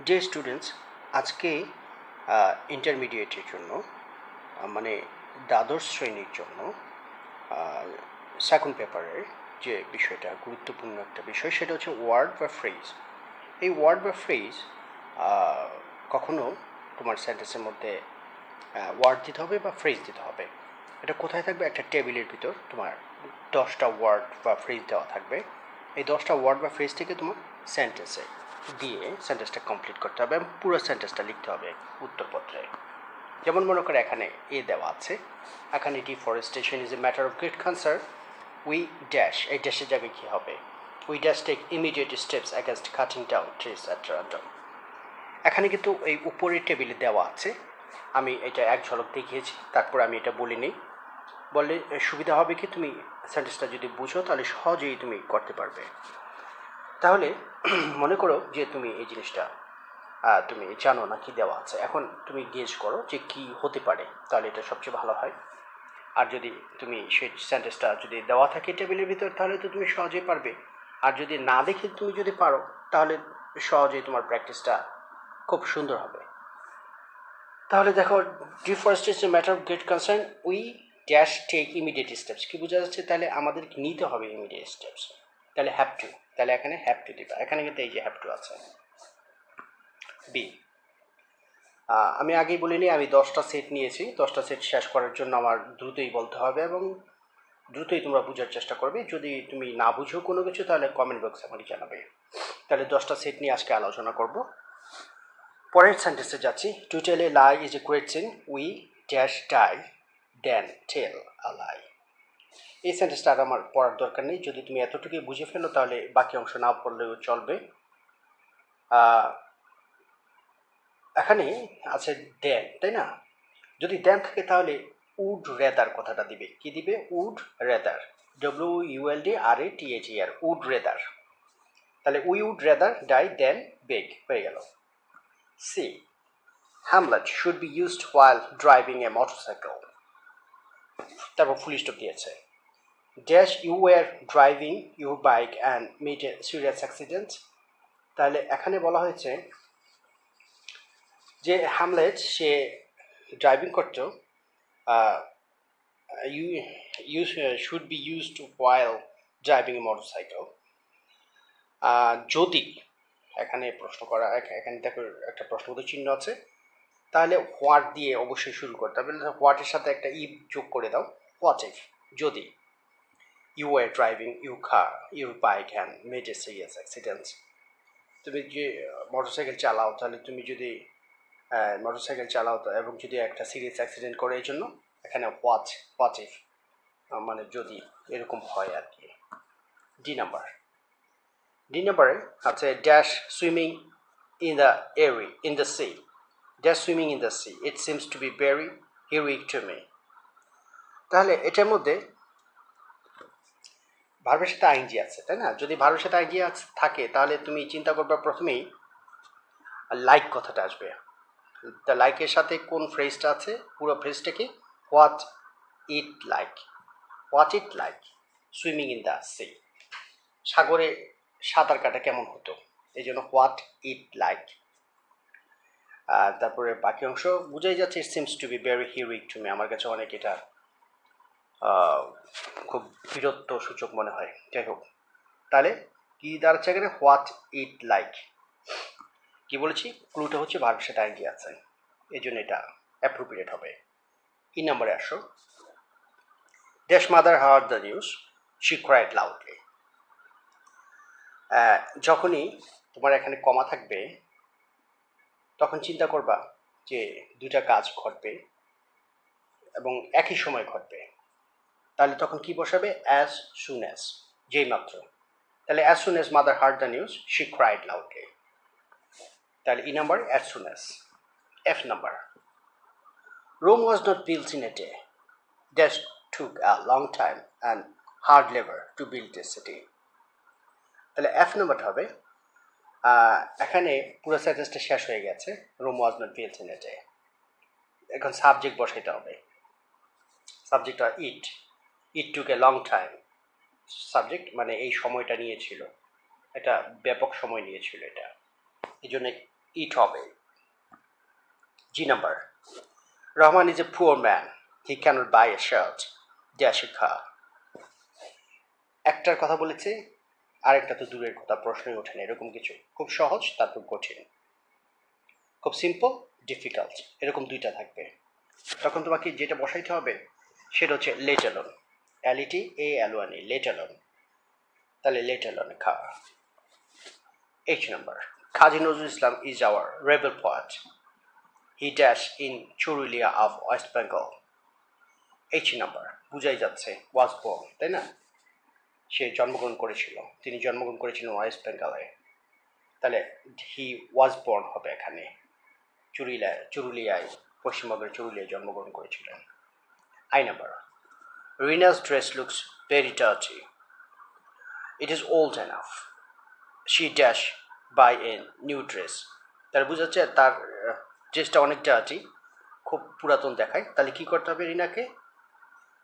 Dear students, আজকে ইন্টারমিডিয়েটের জন্য মানে দ্বাদশ শ্রেণীর জন্য সেকেন্ড পেপারের যে বিষয়টা গুরুত্বপূর্ণ একটা বিষয় সেটা হচ্ছে ওয়ার্ড বা ফ্রেজ। এই ওয়ার্ড বা ফ্রেজ কখনো তোমার সেন্টেন্সের মধ্যে ওয়ার্ড দিতে হবে বা ফ্রেজ দিতে হবে। এটা কোথায় থাকবে? একটা টেবিলের ভিতর তোমার 10টা ওয়ার্ড বা ফ্রেজ দেওয়া থাকবে। এই 10টা ওয়ার্ড বা ফ্রেজ থেকে তোমার সেন্টেন্সে দিয়ে সেন্টেন্সটা কমপ্লিট করতে হবে এবং পুরো সেন্টেন্সটা লিখতে হবে উত্তরপত্রে। যেমন মনে করে এখানে দেওয়া আছে, এখানে deforestation is a matter of great concern, we dash, এই ড্যাশের জায়গায় কী হবে? We dash take immediate steps against cutting down trees etcetera. এখানে কিন্তু এই উপরের টেবিলে দেওয়া আছে, আমি এটা এক ঝলক দেখিয়েছি, তারপর আমি এটা বলে নিই, বললে সুবিধা হবে কি, তুমি সেন্টেন্সটা যদি বুঝো তাহলে সহজেই তুমি করতে পারবে। তাহলে মনে করো যে তুমি এই জিনিসটা তুমি জানো না কি দেওয়া আছে, এখন তুমি গেস করো যে কি হতে পারে, তাহলে এটা সবচেয়ে ভালো হয়। আর যদি তুমি সেই সেন্টেন্সটা যদি দেওয়া থাকে টেবিলের ভিতর তাহলে তো তুমি সহজেই পারবে, আর যদি না দেখে তুমি যদি পারো তাহলে সহজেই তোমার প্র্যাকটিসটা খুব সুন্দর হবে। তাহলে দেখো, deforestation matter of great concern, we dash take immediate steps, কি বোঝা যাচ্ছে? তাহলে আমাদের নিতে হবে ইমিডিয়েট স্টেপস, তাহলে হ্যাভ টু, তাহলে এখানে হ্যাভ টু দিবা, এখানে কিন্তু এই যে হ্যাভ টু আছে। বি, আমি আগেই বলিনি আমি 10টা সেট নিয়েছি, 10টা সেট শেষ করার জন্য আমার দ্রুতই বলতে হবে এবং দ্রুতই তোমরা বোঝার চেষ্টা করবে। যদি তুমি না বুঝো কোনো কিছু তাহলে কমেন্ট বক্সে আমাকে জানাবে। তাহলে 10টা সেট নিয়ে আজকে আলোচনা করব। পরের সেন্টেন্সে যাচ্ছি। To tell a lie is a great sin, we dash die then tell a lie. এই সেন্টেন্সটা আর আমার পড়ার দরকার নেই, যদি তুমি এতটুকুই বুঝে ফেলো তাহলে বাকি অংশ না পড়লেও চলবে। এখানে আছে দেন, তাই না? যদি দেন থাকে তাহলে উড রেদার কথাটা দিবে, কি দিবে? Would rather, WULD RATHER, would rather. তাহলে we would rather die than beg, হয়ে গেল। C, Hamlet should be used while driving a motorcycle, তারপর ফুল স্টপ দিয়েছে। Dash you were driving your bike and made a serious accident, তাহলে এখানে বলা হয়েছে যে হ্যামলেট সে ড্রাইভিং করতো, you should be used while driving a motorcycle. যদি, এখানে প্রশ্ন করা, এখানে দেখো একটা প্রশ্নবোধক চিহ্ন আছে, তাহলে হোয়াট দিয়ে অবশ্যই শুরু করতে হবে। হোয়াটের সাথে একটা ইফ যোগ করে দাও, হোয়াট ইফ, যদি you are driving your bike and made a serious accident, তুমি যে মোটরসাইকেল চালাও, তাহলে তুমি যদি মোটরসাইকেল চালাও এবং যদি একটা সিরিয়াস অ্যাক্সিডেন্ট করে, এই জন্য এখানে হোয়াট ইফ মানে যদি এরকম হয় আর কি। ডি নাম্বারে আছে dash swimming in the sea, dash swimming in the sea, it seems to be very heroic to me. তাহলে এটার মধ্যে ভার্বের সাথে আইনজি আছে, তাই না? যদি ভার্বের সাথে আইনজি থাকে তাহলে তুমি চিন্তা করবে প্রথমেই লাইক কথাটা আসবে। তা লাইকের সাথে কোন ফ্রেজটা আছে? পুরো ফ্রেজটা কি? What it like, what it like swimming in the sea, সাগরে সাঁতার কাটা কেমন হতো, এই জন্য হোয়াট ইট লাইক। তারপরে বাকি অংশ বুঝাই যাচ্ছে, it seems to be very heroic to me, আমার কাছে অনেক এটা খুব বীরত্ব সূচক মনে হয়। যাই হোক, তাহলে কি দাঁড়াচ্ছে এখানে? What it like. কি বলেছি? ক্লুটা হচ্ছে ভার্বের সাথে আইনজি আছে, এই জন্য এটা অ্যাপ্রোপ্রিয়েট হবে। ই নম্বরে আসো। Dash mother heard the news, she cried loudly. যখনই তোমার এখানে কমা থাকবে তখন চিন্তা করবা যে দুইটা কাজ ঘটবে এবং একই সময় ঘটবে, তাহলে তখন কি বসাবে? অ্যাজ সুন অ্যাজ, যেই মাত্র। তাহলে as soon as mother heard the news, she cried loudly. তাহলে E number as soon as. F number, Rome was not built in a day, that took a long time and hard labour to build a city. তাহলে F নাম্বারটা হবে, এখানে পুরো সেন্টেন্সটা শেষ হয়ে গেছে, Rome was not built in a day. এখন সাবজেক্ট বসাইতে হবে, সাবজেক্টটা it took a long time, subject মানে এই সময়টা নিয়েছিল, এটা ব্যাপক সময় নিয়েছিল এটা, এই জন্য ইট হবে। G number, Rahman is a poor man, he cannot buy a shirt, dash a car. একটার কথা বলেছে, আরেকটা তো দূরের কথা, প্রশ্নই ওঠে না, এরকম কিছু। খুব সহজ, তারপর কঠিন, খুব সিম্পল, ডিফিকাল্ট, এরকম দুইটা থাকবে। তখন তোমাকে যেটা বসাইতে হবে সেটা হচ্ছে let alone, LETALONE, let alone. তাহলে লেট অ্যালোনে খা। H number, Kazi Nazrul Islam is our rebel poet, he dash in Churulia of West Bengal. H number, বুঝাই যাচ্ছে was born, তাই না? সে জন্মগ্রহণ করেছিল, তিনি জন্মগ্রহণ করেছিলেন ওয়েস্ট বেঙ্গলে। তাহলে হি ওয়াজ বর্ন হবে এখানে, চুরুলিয়ায়, পশ্চিমবঙ্গের চুরুলিয়ায় জন্মগ্রহণ করেছিলেন। I number, Rina's dress looks very dirty, it is old enough, she dash buy a new dress. তার বোঝাচ্ছে তার ড্রেসটা অনেক ডার্টি, খুব পুরাতন দেখায়। তাহলে কি করতে হবে রিনাকে?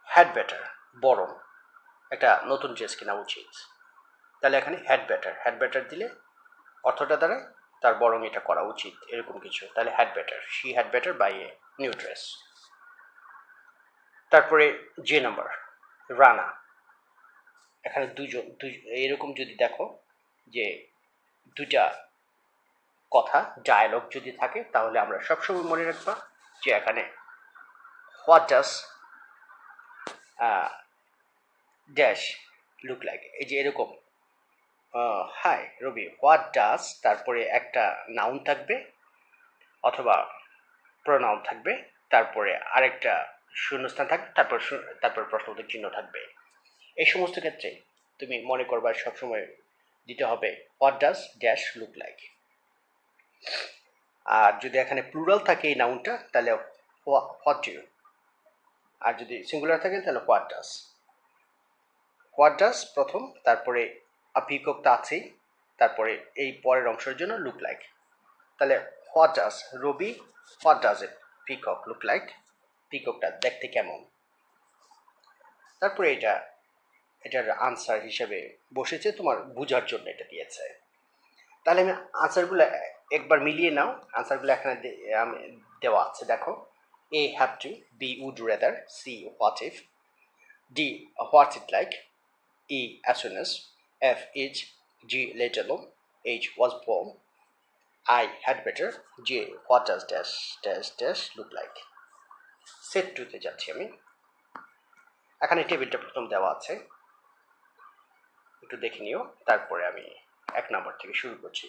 হ্যাড বেটার, বরং একটা নতুন ড্রেস কেনা উচিত। তাহলে এখানে হ্যাড বেটার দিলে অর্থটা দ্বারা তার বরং এটা করা উচিত, এরকম কিছু। তাহলে had better, she had better buy a new dress. তারপরে যে নাম্বার, রানা। এখানে এরকম যদি দেখো যে দুইটা কথা ডায়ালগ যদি থাকে, তাহলে আমরা সবসময় মনে রাখবা যে এখানে what does dash look like, এই যে এরকম, হাই রবি, হোয়াট ডাস, তারপরে একটা নাউন থাকবে অথবা প্রোনাউন থাকবে, তারপরে আরেকটা শূন্যস্থান থাকবে, তারপর প্রশ্নবোধক চিহ্ন থাকবে। এই সমস্ত ক্ষেত্রে তুমি মনে করবা সবসময় দিতে হবে what does dash look like. আর যদি এখানে প্লুরাল থাকে এই নাউনটা, তাহলে হোয়াট ডু, আর যদি সিঙ্গুলার থাকে তাহলে হোয়াট ডাস প্রথম, তারপরে পিককটা আছেই, তারপরে এই পরের অংশের জন্য লুক লাইক। তাহলে what does Rabi, what does it peacock look like, পিককটা দেখতে কেমন। তারপরে এটার আনসার হিসেবে বসেছে, তোমার বোঝার জন্য এটা দিয়েছে। তাহলে আমি আনসারগুলো একবার মিলিয়ে নাও, আনসারগুলো এখানে দেওয়া আছে, দেখো। A have to, B would rather, C what if, D what's it like, E as soon as, F is, G let alone, H was born, I had better, J what does dash dash dash look like. Set 2-তে যাচ্ছি আমি। এখানে টেবিলটা প্রথম দেওয়া আছে, একটু দেখে নিও, তারপরে আমি 1 নম্বর থেকে শুরু করছি।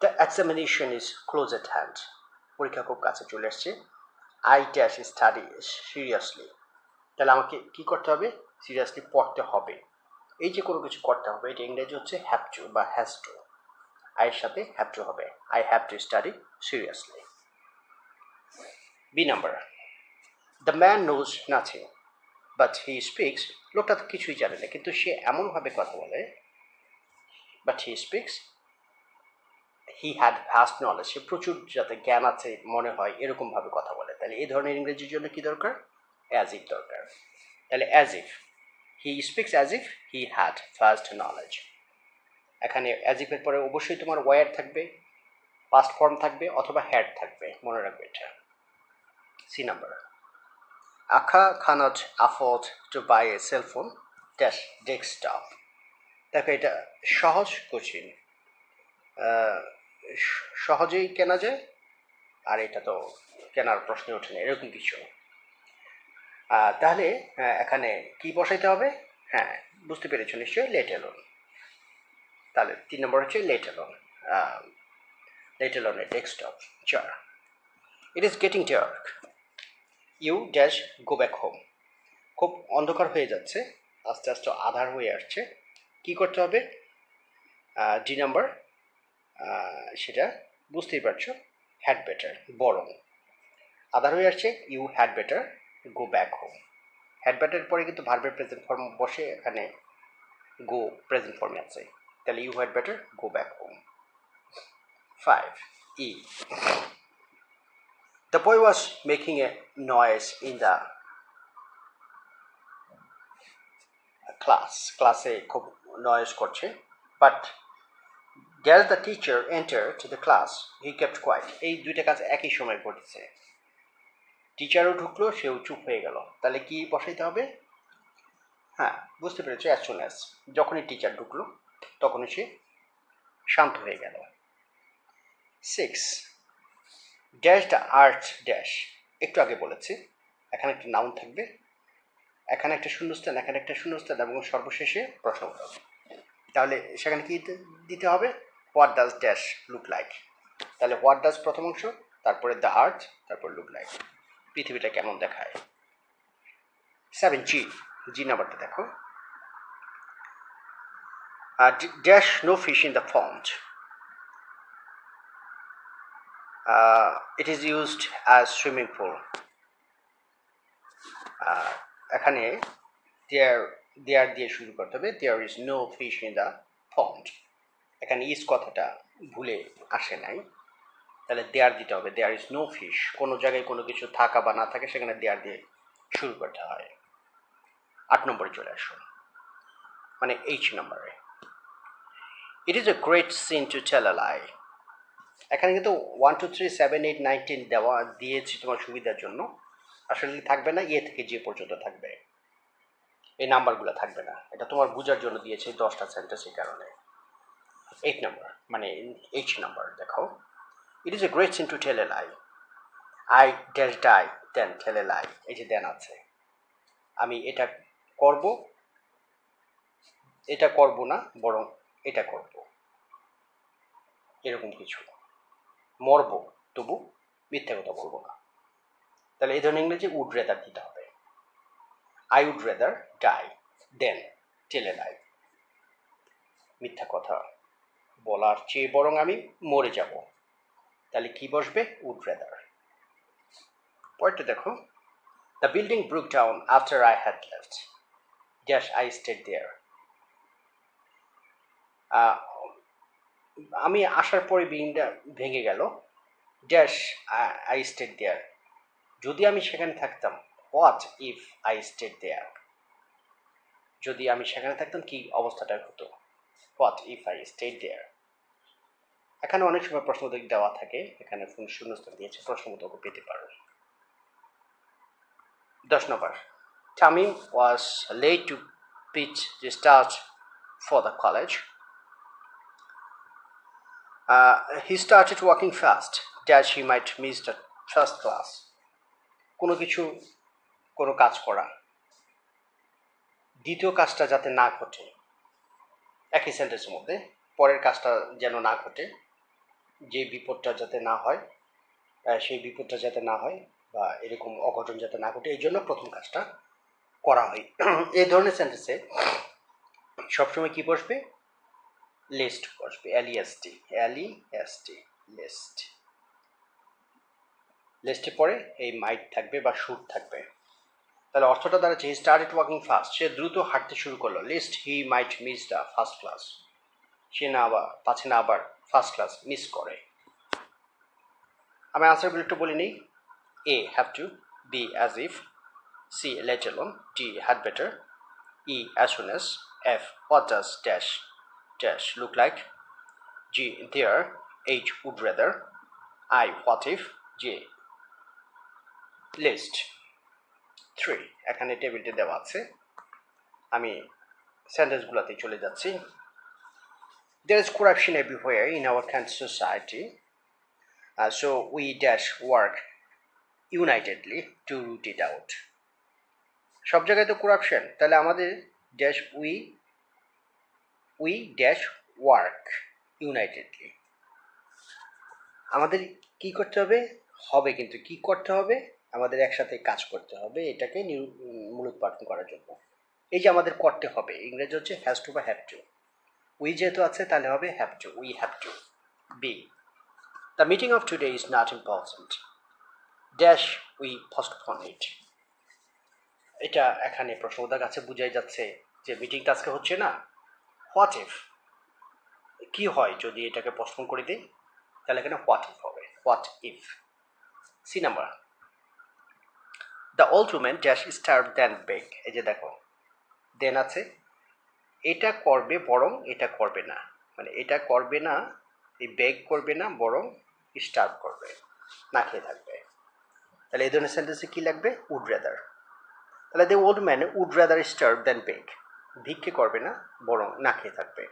The examination is close at hand, পরীক্ষা খুব কাছে চলে আসছে। I dash study seriously, তাহলে আমাকে কি করতে হবে? সিরিয়াসলি পড়তে হবে। এই যে কোনো কিছু করতে হবে, এটা ইংরেজি হচ্ছে হ্যাভ টু বা হ্যাজ টু, আইয়ের সাথে হ্যাভ টু হবে। I have to study seriously. B number, the man knows nothing but he speaks, লোকটা তো কিছুই জানে না কিন্তু সে এমনভাবে কথা বলে, but he speaks, he had vast knowledge, সে প্রচুর যাতে জ্ঞান আছে মনে হয় এরকমভাবে কথা বলে। তাহলে এই ধরনের ইংরেজির জন্য কি দরকার? অ্যাজ ইফ দরকার। তাহলে as if, he speaks as if he had first knowledge. এখানে অ্যাজ ইফের পরে অবশ্যই তোমার ওয়ার থাকবে, পাস্ট ফর্ম থাকবে অথবা হ্যাড থাকবে, মনে রাখবে এটা। সি নাম্বার, আখা cannot afford to buy a cell phone dash desktop, দেখো এটা সহজ কঠিন, সহজেই কেনা যায়, আর এটা তো কেনার প্রশ্ন ওঠে না, এরকম কিছু। তাহলে এখানে কি বসাইতে হবে? হ্যাঁ, বুঝতে পেরেছো নিশ্চয়ই, লেট অ্যালোন। তাহলে 3 নম্বর হচ্ছে লেট অ্যালোন, লেট অ্যালোনের desktop. 4, it is getting dark, you dash go back home, খুব অন্ধকার হয়ে যাচ্ছে, আস্তে আস্তে আধার হয়ে আসছে, কি করতে হবে? ডি নাম্বার, সেটা বুঝতেই পারছো, হ্যাড বেটার, বরং। আধার হয়ে আসছে, you had better go back home. Had better পরে কিন্তু ভার্বের প্রেজেন্ট ফর্ম বসে, এখানে গো প্রেজেন্ট ফর্মে আছে, তাহলে you had better go back home. 5, E, the boy was making a noise in the ক্লাসে খুব নয়েজ করছে, but dash the teacher enter to the class he kept quiet. এই দুইটা কাজ একই সময় ঘটেছে, টিচারও ঢুকলো, সেও চুপ হয়ে গেল। তাহলে কি বসাইতে হবে? হ্যাঁ, বুঝতে পেরেছো, অ্যাজ সুন অ্যাজ, যখনই টিচার ঢুকলো তখনই সে শান্ত হয়ে গেল। 6 ড্যাশ দ্য আর্ট ড্যাশ, একটু আগে বলেছি এখানে একটা নাউন থাকবে, এখানে একটা শূন্যস্থান, এখানে একটা শূন্যস্থান এবং সর্বশেষে প্রশ্নবোধক। তাহলে সেখানে কি দিতে হবে? What does dash look like. তাহলে হোয়াট ডাজ প্রথম অংশ, তারপরে দ্য আর্ট, তারপর লুক লাইক, পৃথিবীটা কেমন দেখায়। 7 জি নাম্বারটা দেখো, dash no fish in the pond, it is used as swimming pool. এখানে দেয়ার দিয়ে শুরু করতে হবে, there is no fish in the pond. এখানে ইজ কথাটা ভুলে আসে নাই, তাহলে দেয়ার দিতে হবে, দেয়ার ইজ নো ফিশ। কোনো জায়গায় কোনো কিছু থাকা বা না থাকে সেখানে দেয়ার দিয়ে শুরু করতে হয়। 8 নম্বরে চলে আসুন, মানে এইচ নম্বরে, it is a great sin to tell a lie. এখানে কিন্তু 1 2 3 7 8 9 10 দেওয়া দিয়েছি তোমার সুবিধার জন্য, আসলে থাকবে না, এ থেকে যে পর্যন্ত থাকবে, এই নাম্বারগুলো থাকবে না, এটা তোমার বোঝার জন্য দিয়েছে 10টা সেন্টেন্স, এই কারণে। 8 নম্বর মানে এইচ নাম্বার দেখো, it is a great sin to tell a lie, I dash die then tell a lie. এই যে দেন আছে, আমি এটা করব, এটা করব না, বরং এটা করব, এরকম কিছু। মরব, তবু মিথ্যা কথা বলবো না। তাহলে এই ধরনের ইংরেজি উড রেদার দিতে হবে, I would rather die then tell a লাই, মিথ্যা কথা বলার চেয়ে বরং আমি মরে যাব। তাহলে কি বসবে? Would rather. পরেরটা দেখো, the building broke down after I had left, dash I stayed there. আমি আসার পরে বিল্ডিংটা ভেঙে গেল, ড্যাশ আই স্টেড দেয়ার, যদি আমি সেখানে থাকতাম, হোয়াট ইফ আই স্টেড দেয়ার, যদি আমি সেখানে থাকতাম কি অবস্থাটা হতো, হোয়াট ইফ আই স্টেড দেয়ার। এখানে অনেক সময় প্রশ্নবোধক দেওয়া থাকে, এখানে শূন্যস্থান দিয়েছে, প্রশ্নবোধক পেতে পারো। 10 নম্বর, Tamim was late to pitch the start for the college. He started walking fast, that he might miss the first class. কোনো কিছু, কোনো কাজ করা, দ্বিতীয় কাজটা যাতে না ঘটে, একই সেন্টেন্সের মধ্যে পরের কাজটা যেন না ঘটে, যে বিপদটা যাতে না হয়, সেই বিপদটা যাতে না হয় বা এরকম অঘটন যাতে না ঘটে, এই জন্য প্রথম কাজটা করা হয়। এই ধরনের সেন্টেন্সে সবসময় কি বসবে? লিস্ট বসবে, এলইএসটি, এলইএসটি, লিস্ট। লিস্টে পরে এই মাইট থাকবে বা শুড থাকবে। তাহলে অর্থটা দাঁড়াচ্ছে, হি স্টার্টেড ওয়াকিং ফাস্ট, সে দ্রুত হাঁটতে শুরু করলো। Lest he might miss the first class, সে না আবার পাচ্ছে না আবার ফার্স্ট ক্লাস মিস করে। আমি আনসারগুলো একটু বলে নিই। A have to, B as if, C let alone, D had better, E as soon as, F what does dash dash look like, G there, H would rather, I what if, J lest. 3 এখানে টেবিলটি দেওয়া আছে, আমি সেন্টেন্সগুলোতে চলে যাচ্ছি। There is corruption everywhere in our country society, so we dash work unitedly to root it out. সব জায়গায় তো করাপশন, তাহলে আমাদের dash we dash work unitedly, আমাদের কি করতে হবে? হবে, কিন্তু কি করতে হবে? আমাদের একসাথে কাজ করতে হবে, এটাকে মূলোৎপাটন করার জন্য। এই যে আমাদের করতে হবে, ইংরেজি হচ্ছে হ্যাজ টু বা হ্যাভ টু, উই যেহেতু আছে তাহলে হবে have to, we have to. B, the meeting of today is not important, dash we postpone it. এটা এখানে প্রশ্নবোধক আছে, বুঝাই যাচ্ছে যে মিটিংটা আজকে হচ্ছে না। হোয়াট ইফ, কি হয় যদি এটাকে পোস্টপোন করে দিই, তাহলে এখানে হোয়াট ইফ হবে, what if. C number, the old women dash starve than beg, এই যে দেখো দেন আছে, এটা করবে বরং এটা করবে না, মানে এটা করবে না, এই বেগ করবে না, বরং স্টার্ভ করবে, না খেয়ে থাকবে। তাহলে এই ধরনের সেন্টেন্সে কি লাগবে? Would rather. তাহলে the old man would rather starve than beg, ভিক্ষে করবে না বরং না খেয়ে থাকবে।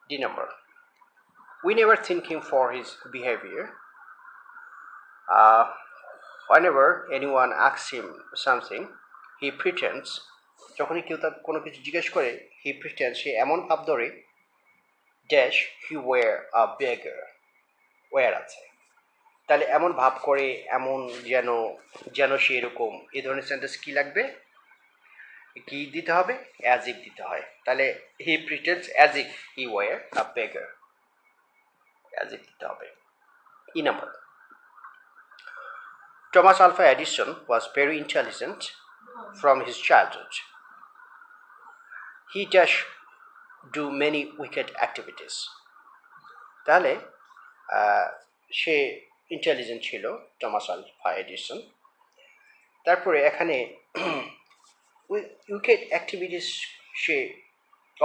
D number, we never thank him for his behavior. Whenever anyone asks him something, he pretends, যখনই কেউ তার কোনো কিছু জিজ্ঞেস করে, he pretends, সে এমন ভাব ধরে, dash he were a beggar, where আছে। তাহলে এমন ভাব করে, এমন যেন, যেন সে এরকম, এই ধরনের সেন্টেন্স কি লাগবে? কি দিতে হবে? অ্যাজ ইফ দিতে হয়। তাহলে he pretends as if he were a beggar, as if দিতে হবে। E number, Thomas Alva Edison was very intelligent from his childhood. He dash do many wicked activities. তাহলে সে ইন্টেলিজেন্ট ছিল, টমাস আলভা এডিসন। তারপরে এখানে wicked activities সে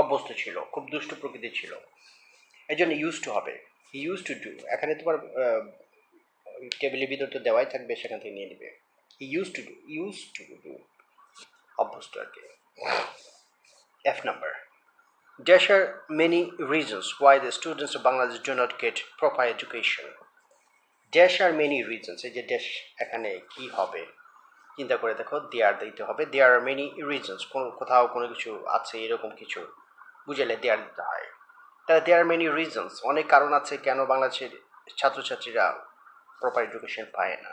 অভ্যস্ত ছিল, খুব দুষ্ট প্রকৃতির ছিল, এই জন্য ইউজ টু হবে, হি ইউজ টু ডু। এখানে তোমার টেবিলের ভিতর তো দেওয়াই থাকবে, সেখান থেকে নিয়ে নেবে। হি ইউজ টু ডু অভ্যস্ত আর কি। F number, there are many reasons why the students of Bangladesh do not get proper education. There are many reasons, এই যে ড্যাশ এখানে কি হবে চিন্তা করে দেখো, দেয়ার দিতে হবে। there are many reasons, কোথাও কোনো কিছু আছে এরকম কিছু বুঝালে দেয়ার দিতে হয়। তাহলে there are many reasons, অনেক কারণ আছে কেন বাংলাদেশের ছাত্রছাত্রীরা প্রপার এডুকেশন পায় না।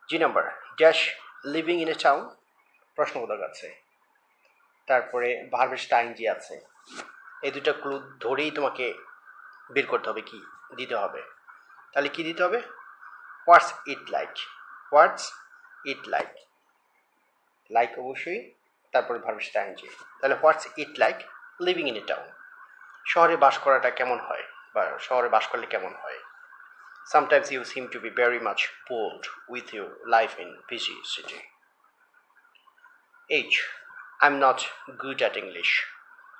G number, dash living in a town, প্রশ্নবোধক আছে। তারপরে ভার্বের টাইমজি আছে। এই দুটো ক্লু ধরেই তোমাকে বের করতে হবে কি দিতে হবে। তাহলে কি দিতে হবে? What's it like, what's it like, like অবশ্যই, তারপরে ভার্বের টাইমজি। তাহলে what's it like living in a town, শহরে বাস করাটা কেমন হয়, বা শহরে বাস করলে কেমন হয়। Sometimes you seem to be very much bored with your life in busy city. H, I'm not good at English.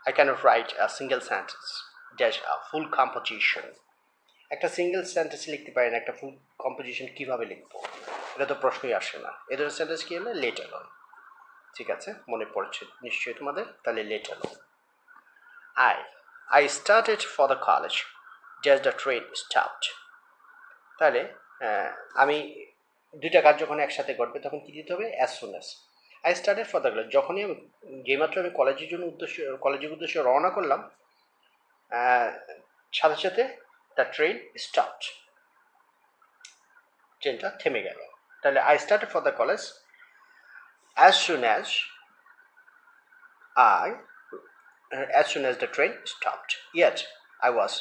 I cannot write a single sentence. Dash a full composition. একটা সিঙ্গেল সেন্টেন্স লিখতে পারি না, একটা ফুল composition কিভাবে লিখবো, এটা তো প্রশ্নই আসে না। এ ধরনের সেন্টেন্স কি হলে লেট অ্যালোন। ঠিক আছে, মনে পড়ছে নিশ্চয়ই তোমাদের। তাহলে let alone. I started for the college. Just the train stopped. তাহলে আমি দুইটা কাজ যখন একসাথে ঘটবে তখন কি দিতে হবে? As soon as. I started for the college, যখনই আমি যেমাত্র আমি কলেজের উদ্দেশ্যে রওনা করলাম, সাথে সাথে দ্য ট্রেন স্টপড, ট্রেনটা থেমে গেল। তাহলে I started for the college as soon as the train stopped, yet I was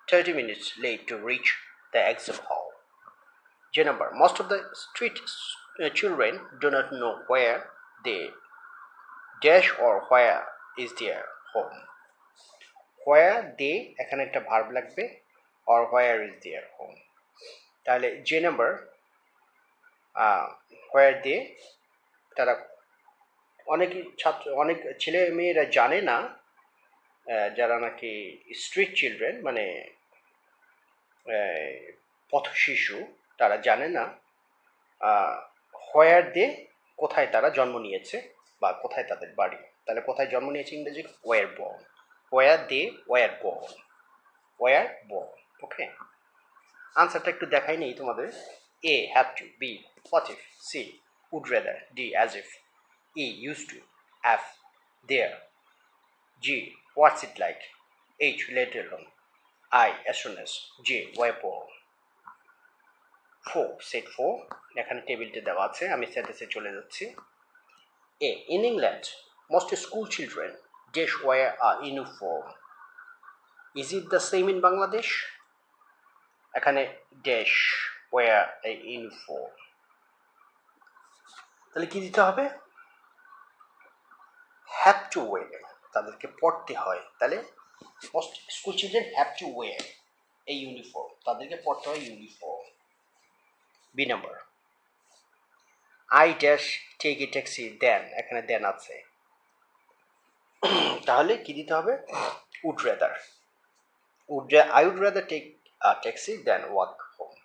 30 minutes late to reach the exam hall. J number, most of the street children do not know where they dash or where is their home. Where they এখানে একটা verb লাগবে, or where is their home. তাহলে J number, where they, তারা অনেক ছেলে মেয়েরা জানে না, যারা নাকি স্ট্রিট চিলড্রেন মানে পথ শিশু, তারা জানে না হোয়ার দে, কোথায় তারা জন্ম নিয়েছে বা কোথায় তাদের বাড়ি। তাহলে কোথায় জন্ম নিয়েছে ইংরেজি were born, were they were born, were born. Okay, আনসারটা একটু দেখাই নেই তোমাদের। A have to, B what if, C would rather, D as if, E used to, F there, G what's it like, H later on, I as soon as, J were born. 4 set 4 এখানে টেবিলটা দেওয়া আছে, আমি সেন্টেন্সে চলে যাচ্ছি। A, in England most school children dash wear a uniform. Is it the same in Bangladesh? এখানে dash wear a uniform, তাহলে কি দিতে হবে? হ্যাভ টু ওয়ার, তাদেরকে পড়তে হয়। তাহলে most school children have to wear এই ইউনিফর্ম, তাদেরকে পড়তে হয় uniform. B number, I dash take a taxi then, এখানে দেন আছে, তাহলে কি দিতে হবে? I would rather take a taxi than walk home.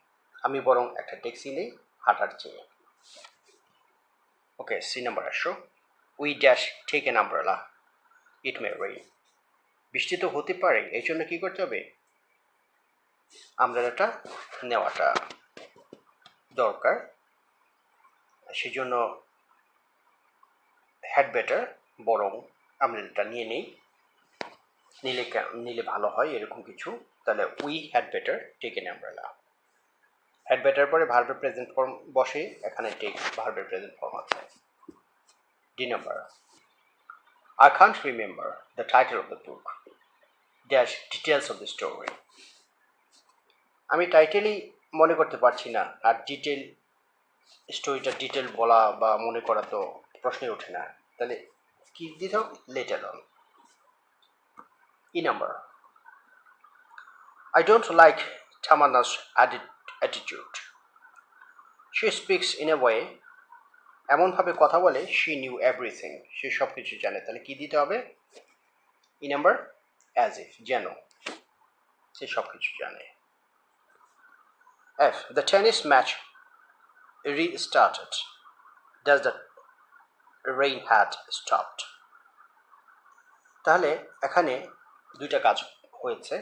আমি বরং একটা ট্যাক্সি নেই হাঁটার চেয়ে। ওকে, সি নাম্বার আসো। We dash take an umbrella, it may rain. বৃষ্টি তো হতে পারে, এই জন্য কী করতে হবে? আমব্রেলাটা নেওয়াটা দরকার। সেই জন্য হ্যাড বেটার, বরং আমব্রেলাটা নিয়ে নেই, নিলে ভালো হয় এরকম কিছু। তাহলে we had better take an umbrella. Had better পরে ভার্বের প্রেজেন্ট ফর্ম বসে, এখানে টেক ভার্বের প্রেজেন্ট ফর্ম আছে। D number, I can't remember the title of the book dash details of the story. আমি টাইটেলই মনে করতে পারছি না, আর স্টোরিটা ডিটেল বলা বা মনে করা তো প্রশ্নই ওঠে না। তাহলে কি দিতে হবে? Let alone. E number, I don't like Tamana's attitude. She speaks in a way, এমনভাবে কথা বলে, she knew everything, সে সব কিছু জানে। তাহলে কি দিতে হবে? ই নাম্বার, as if, যেন সে সব কিছু জানে। F, the tennis match restarted. Does the rain had stopped? তাহলে এখানে দুইটা কাজ হয়েছে,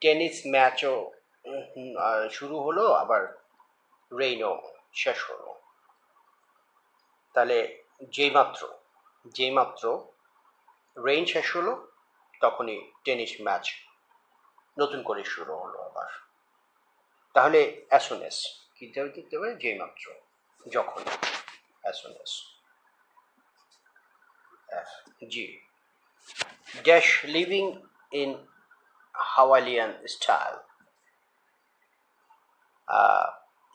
টেনিস ম্যাচও শুরু হলো, আবার রেইনও শেষ হলো। তাহলে যেই মাত্র রেইন শেষ হলো, তখনই টেনিস ম্যাচ নতুন করে শুরু হলো আবার। তাহলে as soon as কি দিতে হবে? যেই মাত্র, যখন, as soon as। G, dash living in Hawaiian style.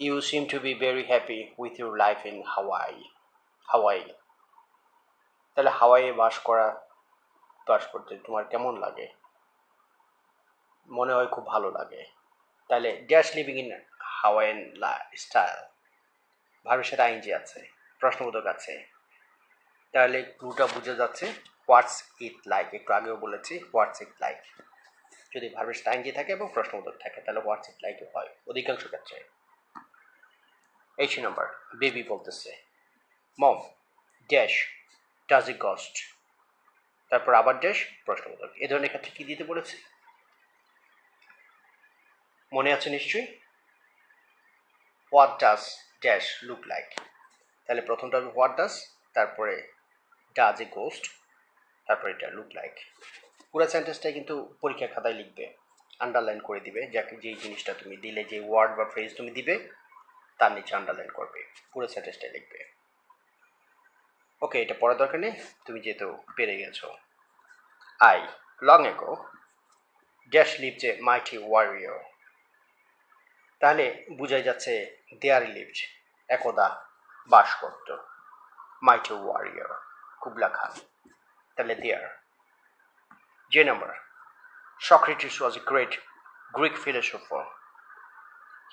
You seem to be very happy with your life in Hawaii. তাহলে হাওয়াইয়ে বাস করতে তোমার কেমন লাগে? মনে হয় খুব ভালো লাগে। তাহলে dash living in Hawaiian style, ভাবের সাথে আইনজি আছে, প্রশ্নবোধক আছে। তাহলে ক্লুটা বুঝে যাচ্ছে, হোয়াটস ইট লাইক। একটু আগেও বলেছি হোয়াটস ইট লাইক, যদি ভাবের সাথে আইনজি থাকে এবং প্রশ্নবোধক থাকে তাহলে হোয়াটস ইট লাইক হয় অধিকাংশ ক্ষেত্রে। H নাম্বার, বেবি বলতেছে, মম ড্যাশ ডাজ ই গস্ট, তারপর আবার ড্যাশ প্রশ্নবোধক। এ ধরনের ক্ষেত্রে কি দিতে বলেছে মনে আছে নিশ্চয়ই? What does dash look like. তাহলে প্রথমটা হবে হোয়াট ডাজ, তারপরে ডাজ এ গোস্ট, তারপরে এটা লুক লাইক। পুরো সেন্টেন্সটাই কিন্তু পরীক্ষা খাতায় লিখবে, আন্ডারলাইন করে দিবে, যেই জিনিসটা তুমি দিলে, যে ওয়ার্ড বা ফ্রেজ তুমি দিবে তার নিচে আন্ডারলাইন করবে, পুরো সেন্টেন্সটাই লিখবে। ওকে, এটা পড়ার দরকার নেই, তুমি যেহেতু পেরে গেছো। I long ago dash lived a mighty warrior. তাহলে বুঝাই যাচ্ছে দেয়ার লিভড, একদা বাস করত, মাইটি ওয়ারিয়র, কুবলা খান। তাহলে দেয়ার। যে number, Socrates was a great Greek philosopher.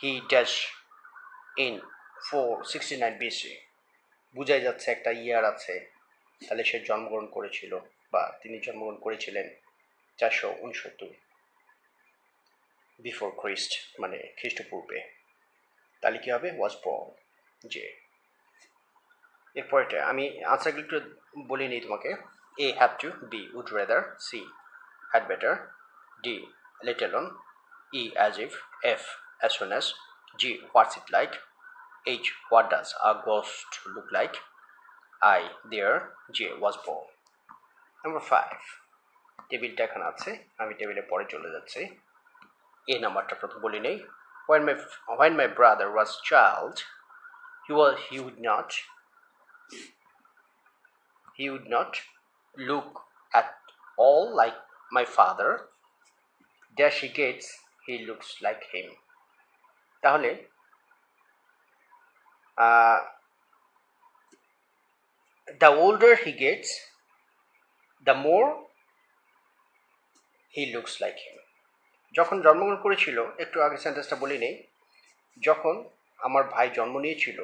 He dash in 469 BC. বুঝাই যাচ্ছে একটা ইয়ার আছে, তাহলে সে জন্মগ্রহণ করেছিল বা তিনি জন্মগ্রহণ করেছিলেন 469 বিফোর খ্রিস্ট, মানে খ্রিস্টপূর্বে। তাহলে কি হবে? Was born. যে এরপরটা আমি আনসারগুলো একটু বলে নিই তোমাকে। A have to, B would rather, C had better, D let alone, E as if, F as soon as, G what's it like, H what does a ghost look like, I there, J was born. Number 5, টেবিলটা এখানে আছে, আমি টেবিলে পরে চলে যাচ্ছি। এ নাম্বারটা প্রথম বলি নেই। When my brother was child, he would not look at all like my father. Dash he gets, he looks like him. তাহলে the older he gets, the more he looks like him. যখন জন্মগ্রহণ করেছিল, একটু আগে সেন্টেন্সটা বলি নেই, যখন আমার ভাই জন্ম নিয়েছিল,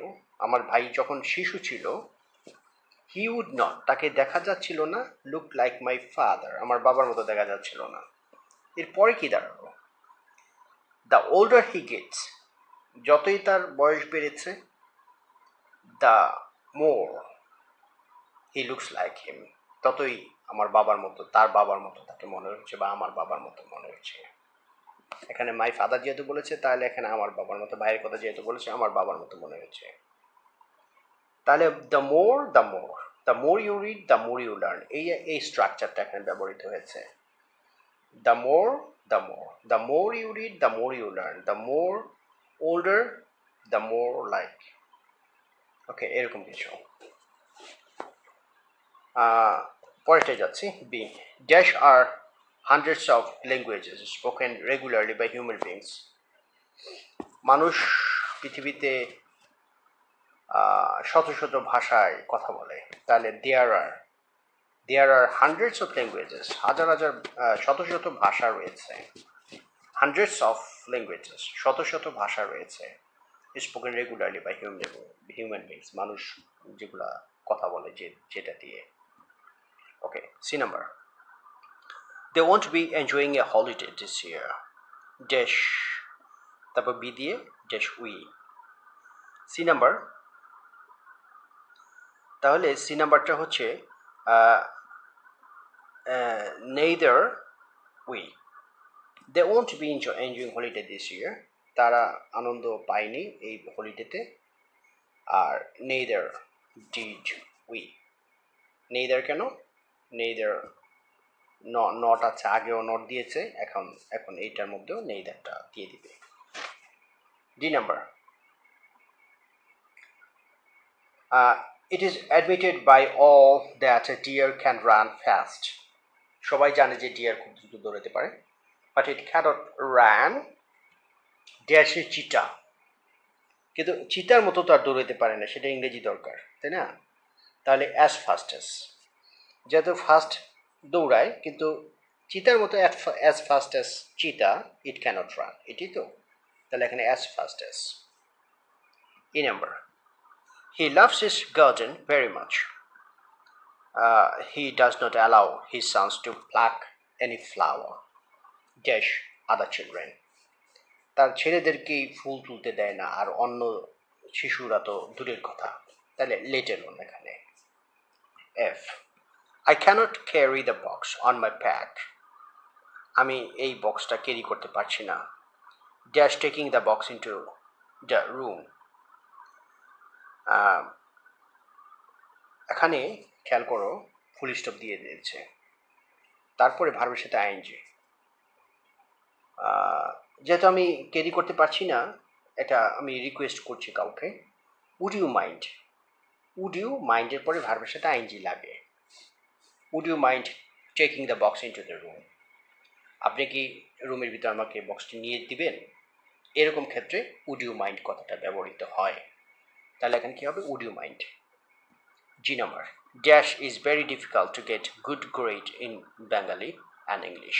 আমার ভাই যখন শিশু ছিল, হি উড নট, তাকে দেখা যাচ্ছিল না, লুক লাইক মাই ফাদার, আমার বাবার মতো দেখা যাচ্ছিল না। এরপরে কি দাঁড়ালো? দ্য ওল্ডার হি গেটস, যতই তার বয়স বেড়েছে, the more he looks like him, ততই আমার বাবার মতো, তার বাবার মতো তাকে মনে হচ্ছে, বা আমার বাবার মতো মনে হচ্ছে। এখানে মাই ফাদার যেহেতু বলেছে, তাহলে এখানে আমার বাবার মতো, ভাইয়ের কথা যেহেতু বলেছে, আমার বাবার মতো মনে হচ্ছে। তাহলে the more you read the more you learn, এই স্ট্রাকচারটা এখানে ব্যবহৃত হয়েছে। The more you read the more you learn, the more older the more like, okay, এরকম কিছু। পরেরটা যাচ্ছি, B. Dash are hundreds of languages spoken regularly by human beings, মানুষ পৃথিবীতে শত শত ভাষায় কথা বলে। তাহলে there are hundreds of languages, হাজার হাজার শত শত ভাষা রয়েছে। হান্ড্রেডস অফ ল্যাঙ্গুয়েজেস, শত শত ভাষা রয়েছে, spoken regularly by human beings, মানুষ যেগুলা কথা বলে, যেটা দিয়ে। Okay, C number. They won't be enjoying a holiday this year, dash, তারপর বি দিয়ে ড্যাশ উই। সি নাম্বার, তাহলে সি নাম্বারটা হচ্ছে neither we. They won't be enjoying holiday this year, তারা আনন্দ পায়নি এই হলিডেতে। আর নেইদার ডিড উই, নেইদার কেন? নেইদার নট আছে, আগেও নট দিয়েছে, এখন এইটার মধ্যেও নেইদারটা দিয়ে দিবে। D number, it is admitted by all that a deer can run fast, সবাই জানে যে ডিয়ার খুব দ্রুত দৌড়াতে পারে, but it can't run dash a cheetah, কিন্তু চিতার মতো তো আর দৌড়াতে পারে না, সেটা ইংরেজি দরকার, তাই না? তাহলে অ্যাজ ফাস্ট অ্যাজ, যেহেতু ফাস্ট দৌড়ায়, কিন্তু চিতার মতো অ্যাজ ফাস্ট অ্যাজ চিতা ইট ক্যানট রান, এটি তো। তাহলে এখানে as fast as. E number, he loves his garden very much, he does not allow his sons to pluck any flower, dash other children, তার ছেলেদেরকেই ফুল তুলতে দেয় না, আর অন্য শিশুরা তো দূরের কথা, তাহলে লেটেল অন এখানে। F, I cannot carry the box on my back, আমি এই বক্সটা ক্যারি করতে পারছি না, dash taking the box into the room. এখানে খেয়াল করো, ফুল স্টপ দিয়ে দিয়েছে, তারপরে ভার্বের সাথে আইএনজি। যেহেতু আমি ক্যারি করতে পারছি না, এটা আমি রিকোয়েস্ট করছি কাউকে, would you mind, would you মাইন্ডের পরে ভার্বের সাথে আইএনজি লাগে। Would you mind taking the box into the room, আপনি কি রুমের ভিতরে আমাকে বক্সটি নিয়ে দিবেন, এরকম ক্ষেত্রে উড ইউ মাইন্ড কথাটা ব্যবহৃত হয়। তাহলে এখানে কি হবে? Would you mind. G number, dash is very difficult to get good grade in Bengali and English.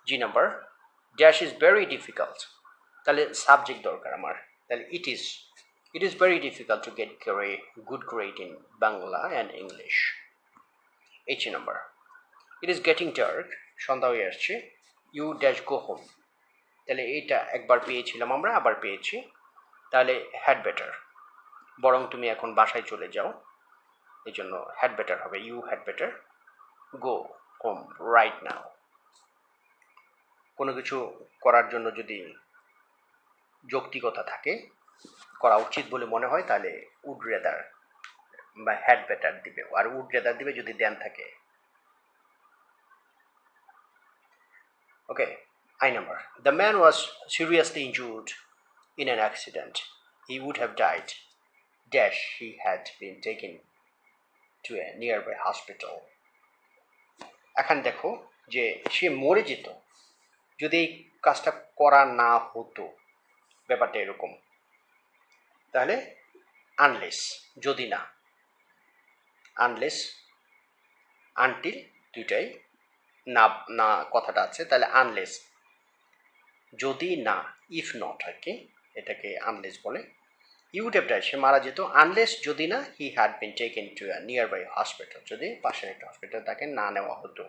G number, dash is very difficult, তাহলে সাবজেক্ট দরকার আমার, তাহলে it is very difficult to get good grade in Bangla and English. H number, it is getting dark, সন্ধ্যা হয়ে আসছে, you dash go home, তাহলে এইটা একবার পেয়েছিলাম আমরা, আবার পেয়েছি, তাহলে হ্যাড বেটার, বরং তুমি এখন বাসায় চলে যাও, এই জন্য হ্যাড বেটার হবে, you had better go home right now. কোনো কিছু করার জন্য যদি যৌক্তিকতা থাকে, করা উচিত বলে মনে হয়, তাহলে উড রেদার বা হ্যাড বেটার দিবে, আর উড রেদার দিবে যদি দেন থাকে। ওকে, I number, the man was seriously injured in an accident, he would have died dash he had been taken to a nearby hospital. এখন দেখো যে সে মরে যেত যদি এই কাজটা করা না হতো, ব্যাপারটা এরকম। তাহলে আনলেস, যদি না, আনলেস আনটিল দুইটাই না না কথাটা আছে, তাহলে আনলেস যদি না, ইফ নট আর কি, এটাকে আনলেস বলে। হি উড হ্যাভ ডাইড, সে মারা যেত, আনলেস যদি না he had been taken to a nearby hospital, যদি পাশের একটা হসপিটাল তাকে না নেওয়া হতো।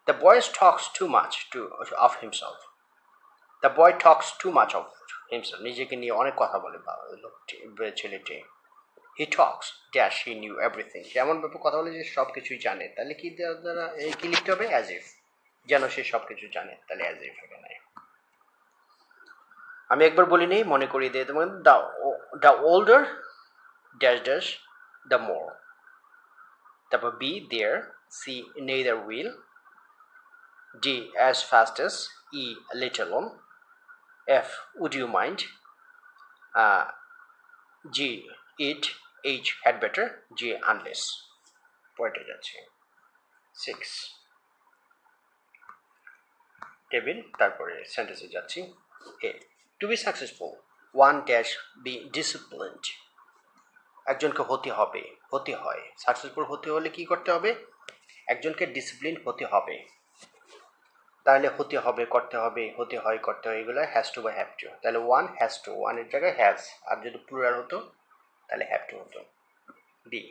The boys talks too much of himself, the boy talks too much of himself, নিজেকে নিয়ে অনেক কথা বলে লোকটি, ছেলেটি। He talks dash he knew everything, সে এমনভাবে কথা বলে যে সব কিছুই জানে, তাহলে কি দ্বারা কি লিখতে হবে? অ্যাজ ইফ, যেন সে সব কিছু জানে, তাহলে অ্যাজ ইফ এখানে। আমি একবার বলি নেই, মনে করিয়ে দিয়ে তোমার, the older dash dash the more, তারপর B there, C neither will, D as fast as, E little on, F would you mind, G it, H had better, G unless. পয়েন্টে যাচ্ছে 6 টেবিল, তারপরে সেন্টেন্সে যাচ্ছি। A, to be successful one dash be disciplined, একজনকে হতে হবে, হতে হয়, সাকসেসফুল হতে হলে কি করতে হবে? একজনকে ডিসিপ্লিন হতে হবে, তাহলে হতে হবে, করতে হবে, হতে হয়, করতে হয়, এগুলো হ্যাজ টু বা হ্যাভ টু, তাহলে ওয়ান হ্যাজ টু, ওয়ানের জায়গায় হ্যাজ, আর যদি প্লুরাল হতো তাহলে হ্যাভ টু হতো। B,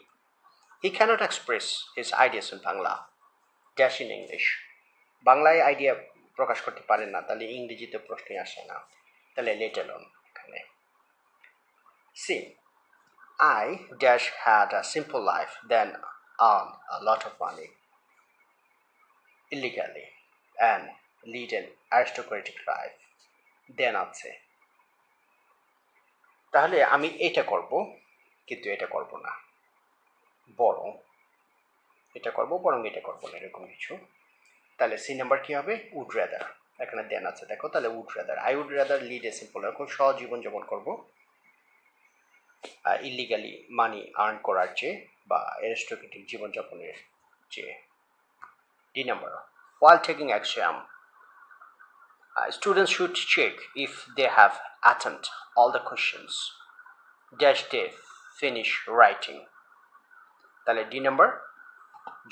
he can't express his ideas in Bangla dash in English, বাংলায় আইডিয়া প্রকাশ করতে পারেন না, তাহলে ইংরেজিতে প্রশ্নই আসে না, তাহলে লেট অ্যালোন এখানে। C, I dash had a simple life, then earn a lot of money illegally and lead an aristocratic life. Then আছে, তাহলে আমি এটা করব, কিন্তু এটা করব না, বরং এটা করব, বরং এটা করব না, এরকম কিছু। তাহলে সি নাম্বার কি হবে? উড রাদার, এখানে দেন আছে দেখো, তাহলে would rather, I would rather lead a simple, খুব সহজ জীবনযাপন করব ইলিগালি মানি আর্ন করার চেয়ে, বা অ্যারিস্টোক্রেটিক জীবনযাপনের চেয়ে। D number, while taking exam, students should check if they have attended all the questions dash they finish writing, তাহলে D number,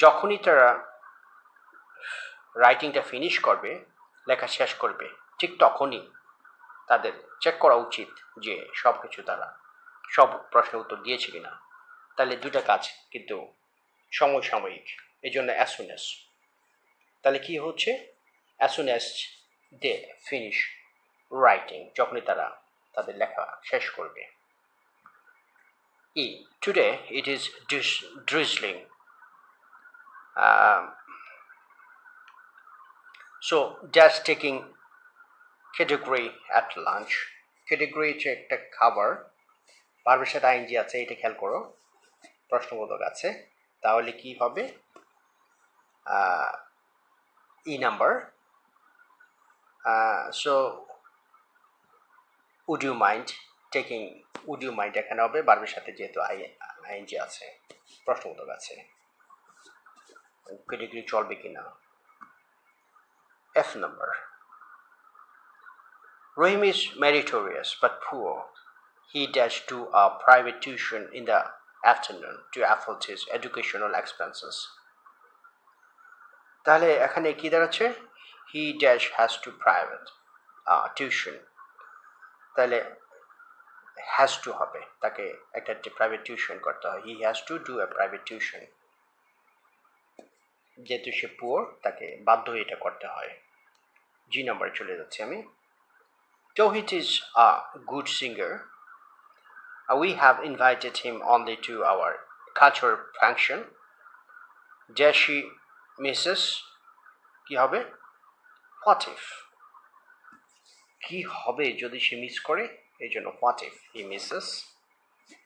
যখনই তারা রাইটিংটা ফিনিশ করবে, লেখা শেষ করবে, ঠিক তখনই তাদের চেক করা উচিত যে সব কিছু তারা সব প্রশ্নের উত্তর দিয়েছে কিনা। তাহলে দুটা কাজ কিন্তু সমসাময়িক, এই জন্য অ্যাজ সুন অ্যাজ, তাহলে কি হচ্ছে? As soon as they finish writing, যখনই তারা তাদের লেখা শেষ করবে। E, today it is drizzling, so just taking category at lunch, category হচ্ছে একটা খাবার, ভার্বের সাথে আইএনজি আছে, এটা খেয়াল করো, প্রশ্নবোধক আছে, তাহলে কি হবে? E number, so would you mind taking, would you mind এখানে হবে ভার্বের সাথে, যেহেতু আইএনজি আছে, প্রশ্নবোধক আছে, ক্যাটেগরি চলবে কিনা। F number, Rahim is meritorious but poor. He dash to a private tuition in the afternoon to afford his educational expenses. তাহলে এখানে কি দাঁড়াচ্ছে? He dash has to private tuition, তাহলে has to হবে, তাকে একটা প্রাইভেট টিউশন করতে হয়, he has to do a private tuition, যেহেতু সে পুয়ার তাকে বাধ্য হয়ে এটা করতে হয়। জি নাম্বারে চলে যাচ্ছি আমি। Tauhid is a good singer. We have invited him only to our cultural function. Dash he misses, কি হবে? What if, কি হবে যদি সে মিস করে, এই জন্য what if he misses,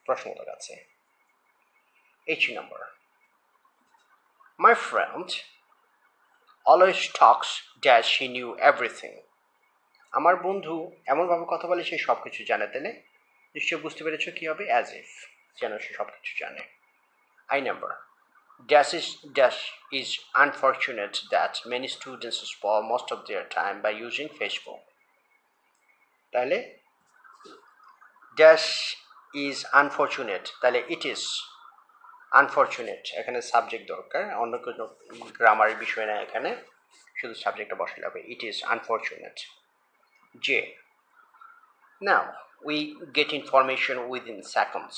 প্রশ্নবোধক আছে। H number, my friend always talks dash he knew everything. আমার বন্ধু এমনভাবে কথা বলে সে সব কিছু জানে, তাহলে নিশ্চয় বুঝতে পেরেছ কি হবে? অ্যাজ ইফ, যেন সে সব কিছু জানে। I number, dash is unfortunate that many students spoil most of their time by using Facebook. তাহলে dash is unfortunate, তাহলে it is unfortunate, এখানে সাবজেক্ট দরকার, অন্য কোনো গ্রামারের বিষয় না, এখানে শুধু সাবজেক্টটা বসালে হবে, it is unfortunate. J, now we get information within seconds.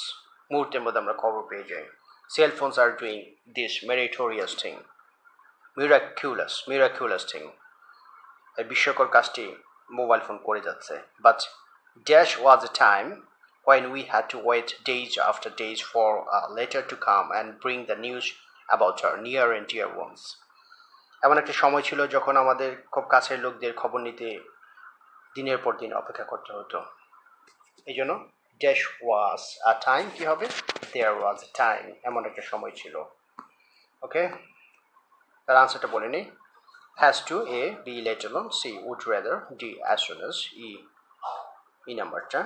মুহূর্তের মধ্যে আমরা খবর পেয়ে যাই. Cell phones are doing this meritorious thing, miraculous thing. এই বিস্ময়কর কাজটি মোবাইল ফোন করে যাচ্ছে. But dash was a time when we had to wait days after days for a letter to come and bring the news about our near and dear ones. এমন একটা সময় ছিল যখন আমাদের খুব কাছের লোকদের খবর নিতে দিনের পর দিন অপেক্ষা করতে হতো. এই জন্য dash was a time কি হবে? There was a time. এমন একটা সময় ছিল. ওকে, তার আনসারটা বলে নিই. Has to, A, B, let alone, C, would rather, D, as soon as, E নাম্বারটা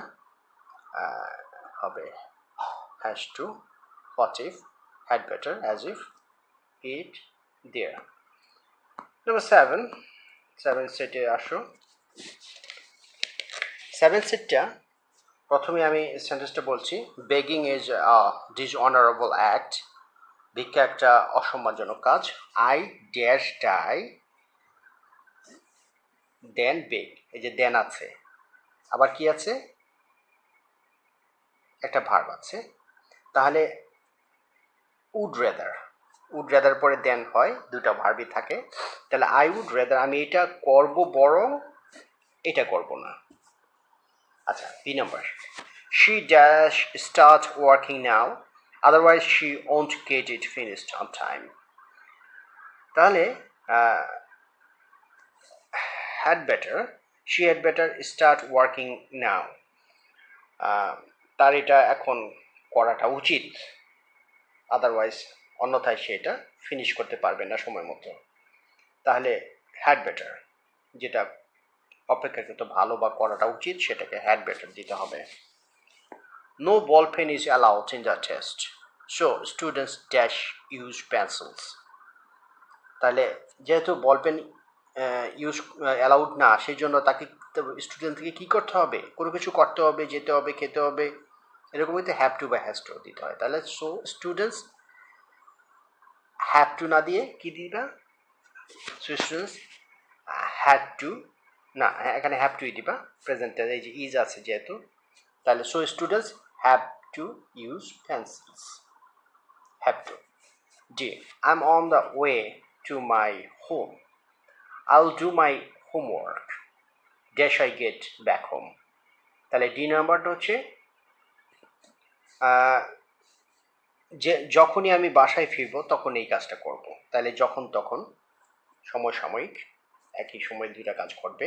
হবে has to, what if, had better, as if, it, there. Number 7 সেটে আসো. 7 সেটটা প্রথমে আমি সেন্টেন্সটা বলছি. Begging is a dishonourable act. ভিক্ষা একটা অসম্মানজনক কাজ. I dash die than beg. এই যে দেন আছে, আবার কি আছে? একটা ভার্ব আছে. তাহলে উড রেদার পরে দেন হয়, দুটা ভার্বই থাকে. তাহলে আই উড রেদার, আমি এটা করব বরং এটা করব না. আচ্ছা, B number. She dash start working now, otherwise she won't get it finished on time. তাহলে she had better start working now. তার এটা এখন করাটা উচিত, আদারওয়াইজ অন্যথায় সে এটা ফিনিশ করতে পারবে না সময় মতো. তাহলে had better, যেটা অপেক্ষাকৃত ভালো বা করাটা উচিত, সেটাকে had better দিতে হবে. No ball pen is allowed in the test, so students dash use pencils. তাহলে যেহেতু বল পেন ইউজ অ্যালাউড না, সেই জন্য তাকে স্টুডেন্টকে কী করতে হবে? কোনো কিছু করতে হবে, যেতে হবে, খেতে হবে, এরকমই তো হ্যাভ টু বা হ্যাজ টু দিতে হয়. তাহলে সো স্টুডেন্টস হ্যাভ টু না দিয়ে কি দিবা? সো স্টুডেন্টস হ্যাড টু না, এখানে হ্যাভ টুই দিবা. প্রেজেন্টে এই যে ইজ আছে যেহেতু, তাহলে so students have to use pencils. Have to. D, I am on the way to my home. I'll do my homework. Dash I get back home. তাহলে D নাম্বারটা হচ্ছে যে যখনই আমি বাসায় ফিরবো তখন এই কাজটা করব. তাহলে যখন তখন সমসাময়িক, একই সময় দুইটা কাজ করবে.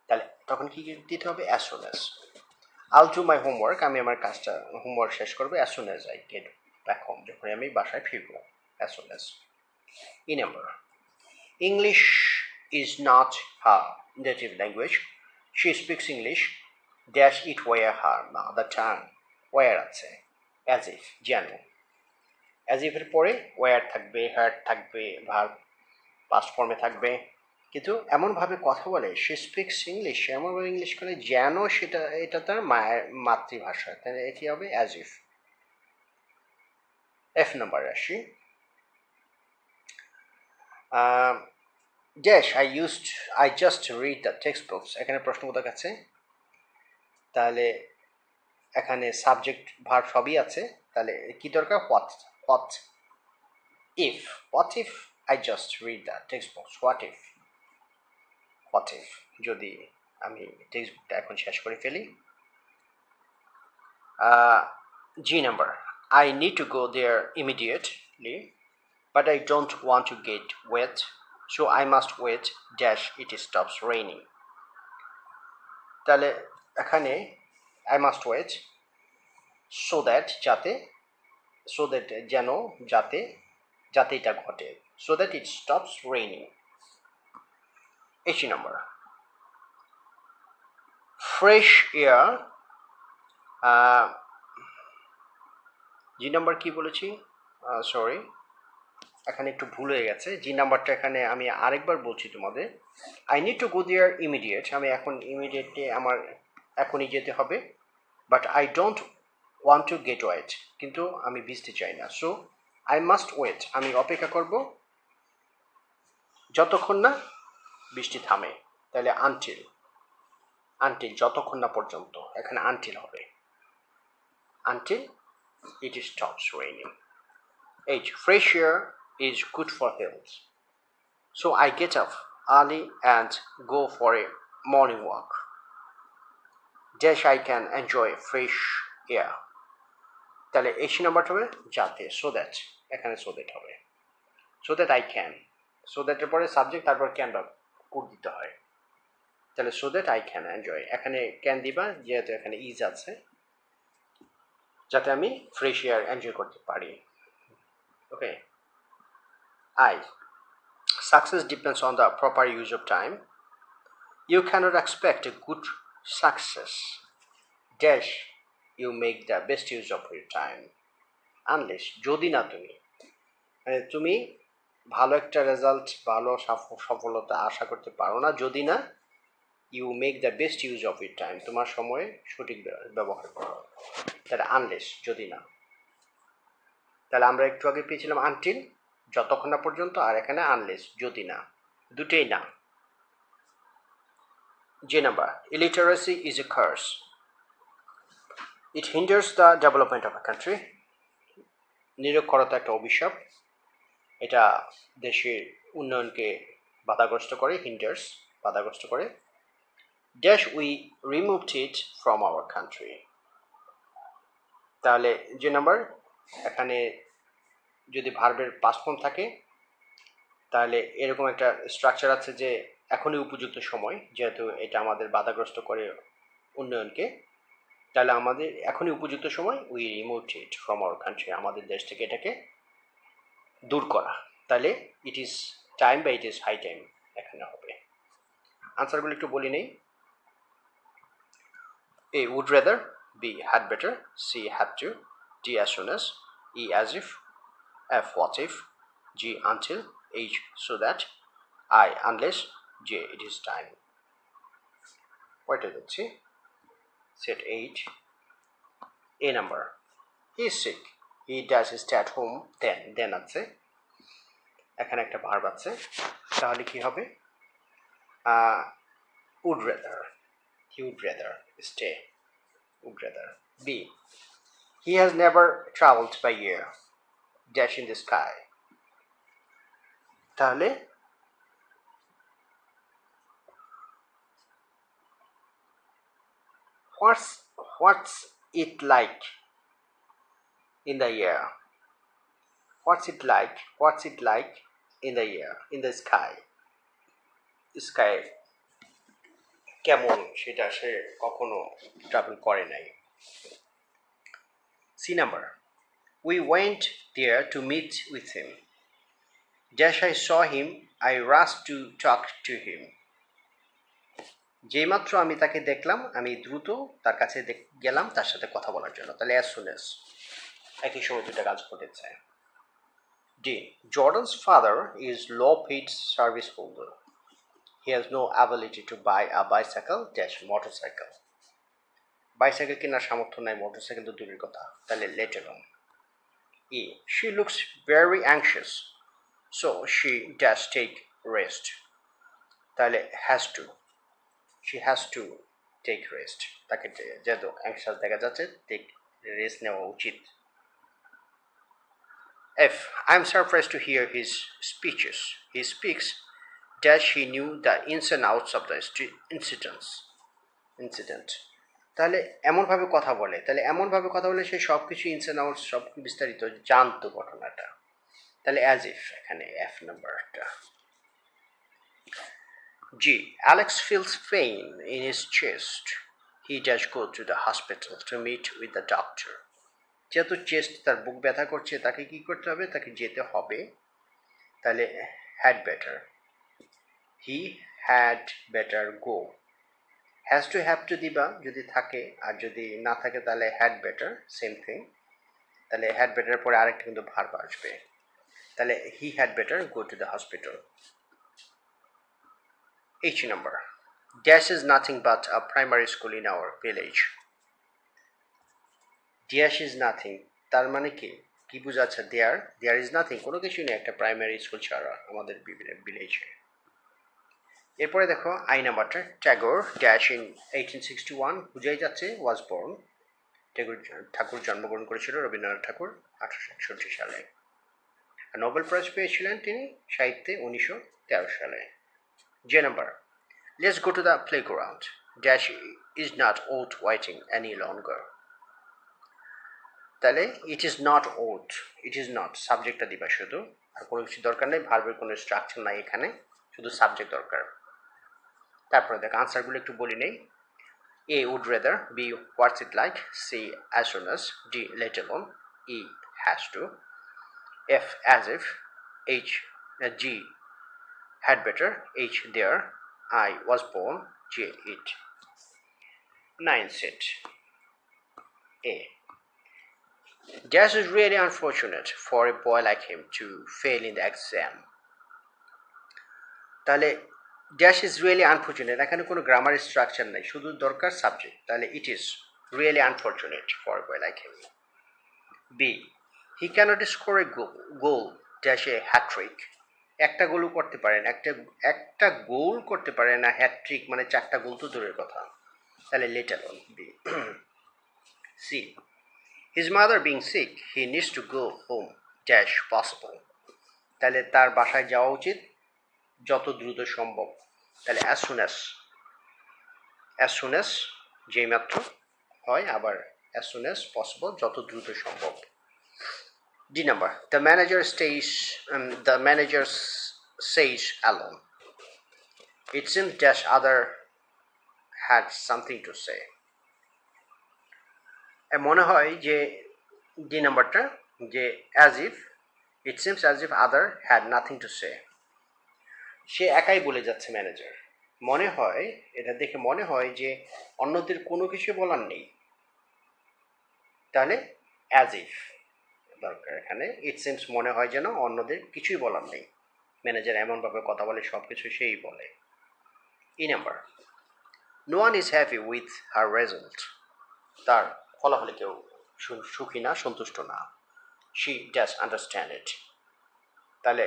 তাহলে তখন কি দিতে হবে? as soon as. I'll do my homework, আমি আমার কাজটা হোমওয়ার্ক শেষ করবো as soon as I get back home, যখন আমি বাসায় ফিরবো. as soon as. E number. English is not her native language. She speaks English. Dash it where her mother tongue. Where আছে? As if, যেন. As if এর পরে where থাকবে, had থাকবে, verb past form এ থাকবে. কিন্তু এমনভাবে কথা বলে, she speaks English, এমনভাবে ইংলিশ করে যেন সেটা এটা তার মাতৃভাষা. তাহলে এটি হবে as if. F number আসি. Dash I just read the textbooks. এখানে প্রশ্নবোধক আছে, তাহলে এখানে সাবজেক্ট ভার্ব সবই আছে. তাহলে কি দরকার? what if I just read the textbooks. what if যদি আমি টেক্সটবুকটা এখন শেষ করে ফেলি. G number. I need to go there immediately, but I don't want to get wet, so I must wait dash it stops raining. তাহলে এখানে I must wait so that যেন যাতে এটা ঘটে, so that it stops raining. H number. Fresh air. G number কি বলেছি? Sorry, এখানে একটু ভুল হয়ে গেছে. জি নাম্বারটা এখানে আমি আরেকবার বলছি তোমাদের. I need to go there immediate, আমি এখন ইমিডিয়েটলি আমার এখনই যেতে হবে. But I don't want to get wet, কিন্তু আমি ভিজতে চাই না. সো আই মাস্ট ওয়েট, আমি অপেক্ষা করব যতক্ষণ না বৃষ্টি থামে. তাহলে আনটিল. আনটিল যতক্ষণ না পর্যন্ত, এখানে আনটিল হবে, until it stops raining. H. Fresh air is good for health. So I get up early and go for a morning walk. Dash I can enjoy fresh air. তাহলে H নাম্বারটা হবে যাতে, so that, এখানে so that হবে, so that I can, so that এর পরে subject তারপর can বা কুড দিতে হয়। তাহলে so that I can enjoy, এখানে ক্যান দিবা যেহেতু এখানে ইজ আছে, যাতে আমি ফ্রেশ এয়ার এনজয় করতে পারি। ওকে। I. Success depends on the proper use of time. You cannot expect a good success. Dash you make the best use of your time. Unless, যদি না তুমি ভালো একটা রেজাল্ট, ভালো সফলতা আশা করতে পারো না যদি না you make the best use of your time, তোমার সময়ে সঠিক ব্যবহার করো। তাহলে আনলেস, যদি না। তাহলে আমরা একটু আগে পেয়েছিলাম আনটিল যতক্ষণ না পর্যন্ত, আর এখানে আনলেস যদি না, দুটেই না। যে number, illiteracy is a curse. It hinders the development of a country. নিরক্ষরতা একটা অভিশাপ, এটা দেশের উন্নয়নকে বাধাগ্রস্ত করে, হিন্ডার্স বাধাগ্রস্ত করে। Dash we removed it from our country. তাহলে যে নাম্বার, এখানে যদি ভার্বের পাস্ট ফর্ম থাকে তাহলে এরকম একটা স্ট্রাকচার আছে যে এখনই উপযুক্ত সময়, যেহেতু এটা আমাদের বাধাগ্রস্ত করে উন্নয়নকে, তাহলে আমাদের এখনই উপযুক্ত সময় we remove it from our country, আমাদের দেশ থেকে এটাকে দূর করা। তাহলে ইট ইজ টাইম বা ইট ইজ হাই টাইম এখানে হবে। আনসারগুলো একটু বলি নেই। A. Would rather. B. Had better. C. Had to. D. As soon as. E. As if. F. What if. G. Until. H. So that. I. Unless. J. It is time. What is it? Set 8. A number. He is sick. He does stay at home. Then আছে, এখানে একটা verb আছে, তাহলে কি হবে? Would rather. He would rather stay. Would rather. B. He has never traveled by air. Dash in the sky. তাহলে what's it like in the air? What's it like in the air, in the sky? Sky কেমন সেটা সে কখনো travel করে নাই। C number. We went there to meet with him. Dash I saw him, I rushed to talk to him. যেইমাত্র আমি তাকে দেখলাম আমি দ্রুত তার কাছে গেলাম তার সাথে কথা বলার জন্য। তাহলে as soon as, একই সময় দুটো কাজ ঘটেছে। D. Jordan's father is low paid service holder. He has no ability to buy a bicycle dash motorcycle. Bicycle কেনার সামর্থ্য নাই, মোটরসাইকেল তো দূরের কথা, তাহলে later on. E. She looks very anxious, so she does take rest. তাহলে has to. She has to take rest. তাকে যেহেতু anxious দেখা যাচ্ছে, take rest নেওয়া উচিত। F. I'm surprised to hear his speeches. He speaks dash he knew the ins and outs of the incident. তাহলে এমনভাবে কথা বলে, সে সব কিছু ইনস অ্যান্ড আউটস সব বিস্তারিত জানতো ঘটনাটা। তাহলে অ্যাজ ইফ, এখানে এফ নাম্বারটা। G. Alex feels pain in his chest. He does go to the hospital to meet with the doctor. যেহেতু চেস্ট তার বুক ব্যথা করছে, তাকে কি করতে হবে? তাকে যেতে হবে। তাহলে had better. He had better go. Has to have to দিবা যদি থাকে, আর যদি না থাকে তাহলে had better, same thing. তাহলে had better পরে আরেকটা কিন্তু ভার্ব আসবে। তাহলে he had better go to the hospital. H number. Dash is nothing but a primary school in our village. Dash is nothing, তার মানে কি বোঝাচ্ছে? there is nothing, কোনো কিছু নেই একটা প্রাইমারি স্কুল ছাড়া আমাদের ভিলেজে। এরপরে দেখো আই নাম্বারটা ট্যাগর ড্যাশ ইন 1861 বুঝাই যাচ্ছে ওয়াজ বর্ন ঠাকুর জন্মগ্রহণ করেছিল রবীন্দ্রনাথ ঠাকুর 1861 সালে। নোবেল প্রাইজ পেয়েছিলেন তিনি সাহিত্যে 1913 সালে। যে number let's go to the playground dash is not worth waiting any longer. তাহলে it is not worth, it is not সাবজেক্টটা দিবা শুধু, আর কোনো কিছু দরকার নেই, ভার্বের কোনো স্ট্রাকচার নাই এখানে, শুধু সাবজেক্ট দরকার। তারপরে দেখ আনসারগুলো একটু বলি নেই। A would rather, B what's it like, C as soon as, D let alone, E has to, F as if, H G had better, H there, I was born, J it. 9 set. A. Dash is really unfortunate for a boy like him to fail in the exam. তাহলে dash is really unfortunate, এখানে কোনো grammar structure নেই, শুধু দরকার subject. তাহলে it is really unfortunate for a boy like him. B he can't score a goal dash a hat trick, একটা গোলও করতে পারেন, একটা গোল করতে পারে না, হ্যাট্রিক মানে 4টা গোল তো দূরের কথা। তাহলে let alone B. C his mother being sick he needs to go home dash possible, তাহলে তার বাসায় যাওয়া উচিত যত দ্রুত সম্ভব। তাহলে অ্যাজ সুন অ্যাজ যেই মাত্র হয়, আবার অ্যাজ সুন অ্যাজ পসিবল যত দ্রুত সম্ভব। D number the manager says alone it seems dash other had something to say. মনে হয় যে ডি নাম্বারটা, যে as if it seems as if other had nothing to say, সে একাই বলে যাচ্ছে ম্যানেজার। মনে হয়, এটা দেখে মনে হয় যে অন্যদের কোনো কিছু বলার নেই, তাহলে অ্যাজ ইফ দরকার এখানে। ইট সিমস মনে হয় যেন অন্যদের কিছুই বলার নেই, ম্যানেজার এমনভাবে কথা বলে সব কিছু সেই বলে। E number no one is happy with her result, তার ফলাফলে কেউ সুখী না, সন্তুষ্ট না। শি ডাজ আন্ডারস্ট্যান্ড ইট, তাহলে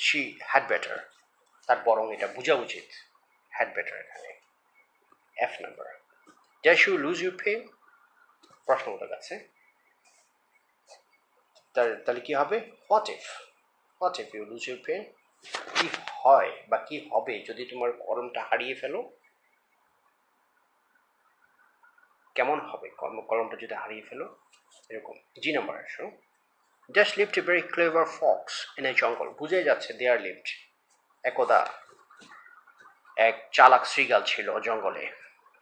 শি হ্যাড বেটার, তার বরং এটা বোঝা উচিত, হ্যাড বেটার এখানে। F number dash you lose you fame, প্রশ্নবোধক আছে, তাহলে কি হবে what if you lose your pen, কি হয় বা কি হবে যদি তোমার কলমটা হারিয়ে ফেলো, কেমন হবে কলমটা যদি হারিয়ে ফেলো, এরকম। জি নাম্বার আসো dash lived a very clever Fox in a জঙ্গল, বুঝে যাচ্ছে দেয়ার লিভড, একদা এক চালাক শ্রীগাল ছিল জঙ্গলে।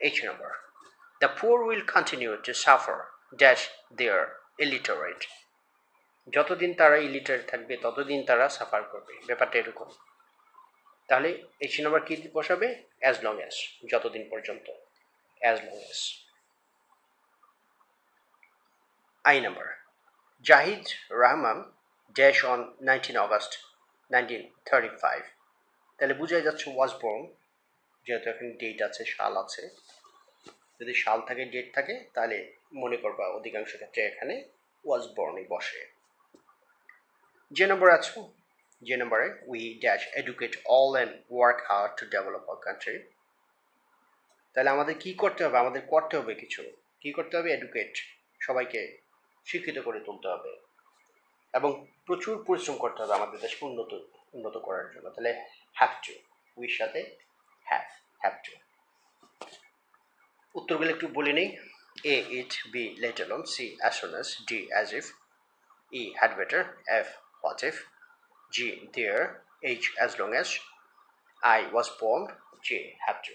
H number the poor will continue to suffer dash their illiterate, যতদিন তারা ইলিটারেট থাকবে ততদিন তারা সাফার করবে, ব্যাপারটা এরকম। তাহলে এইচ নাম্বার কি বসাবে, অ্যাজ লং অ্যাজ, যতদিন পর্যন্ত, as long as. I number Zahid Rahman dash on 19 August 1935, তাহলে বুঝাই যাচ্ছে ওয়াজ বর্ন, যেহেতু এখন ডেট আছে, সাল আছে, যদি সাল থাকে ডেট থাকে তাহলে মনে করবা অধিকাংশ ক্ষেত্রে এখানে ওয়াজ বর্নই বসে। যে নম্বর আছে, যে নম্বরে we dash educate all and work hard to develop our country, তাহলে আমাদের কি করতে হবে, আমাদের করতে হবে কিছু, কি করতে হবে, এডুকেট, সবাইকে শিক্ষিত করে তুলতে হবে এবং প্রচুর পরিশ্রম করতে হবে আমাদের দেশকে উন্নত করার জন্য। তাহলে হ্যাভ টু, উইর সাথে হ্যাভ টু। উত্তরগুলো একটু বলে নেই। A it, B let alone, C as soon as, D as if, E had better, F what if, G there, H as long as, I was born, J have to.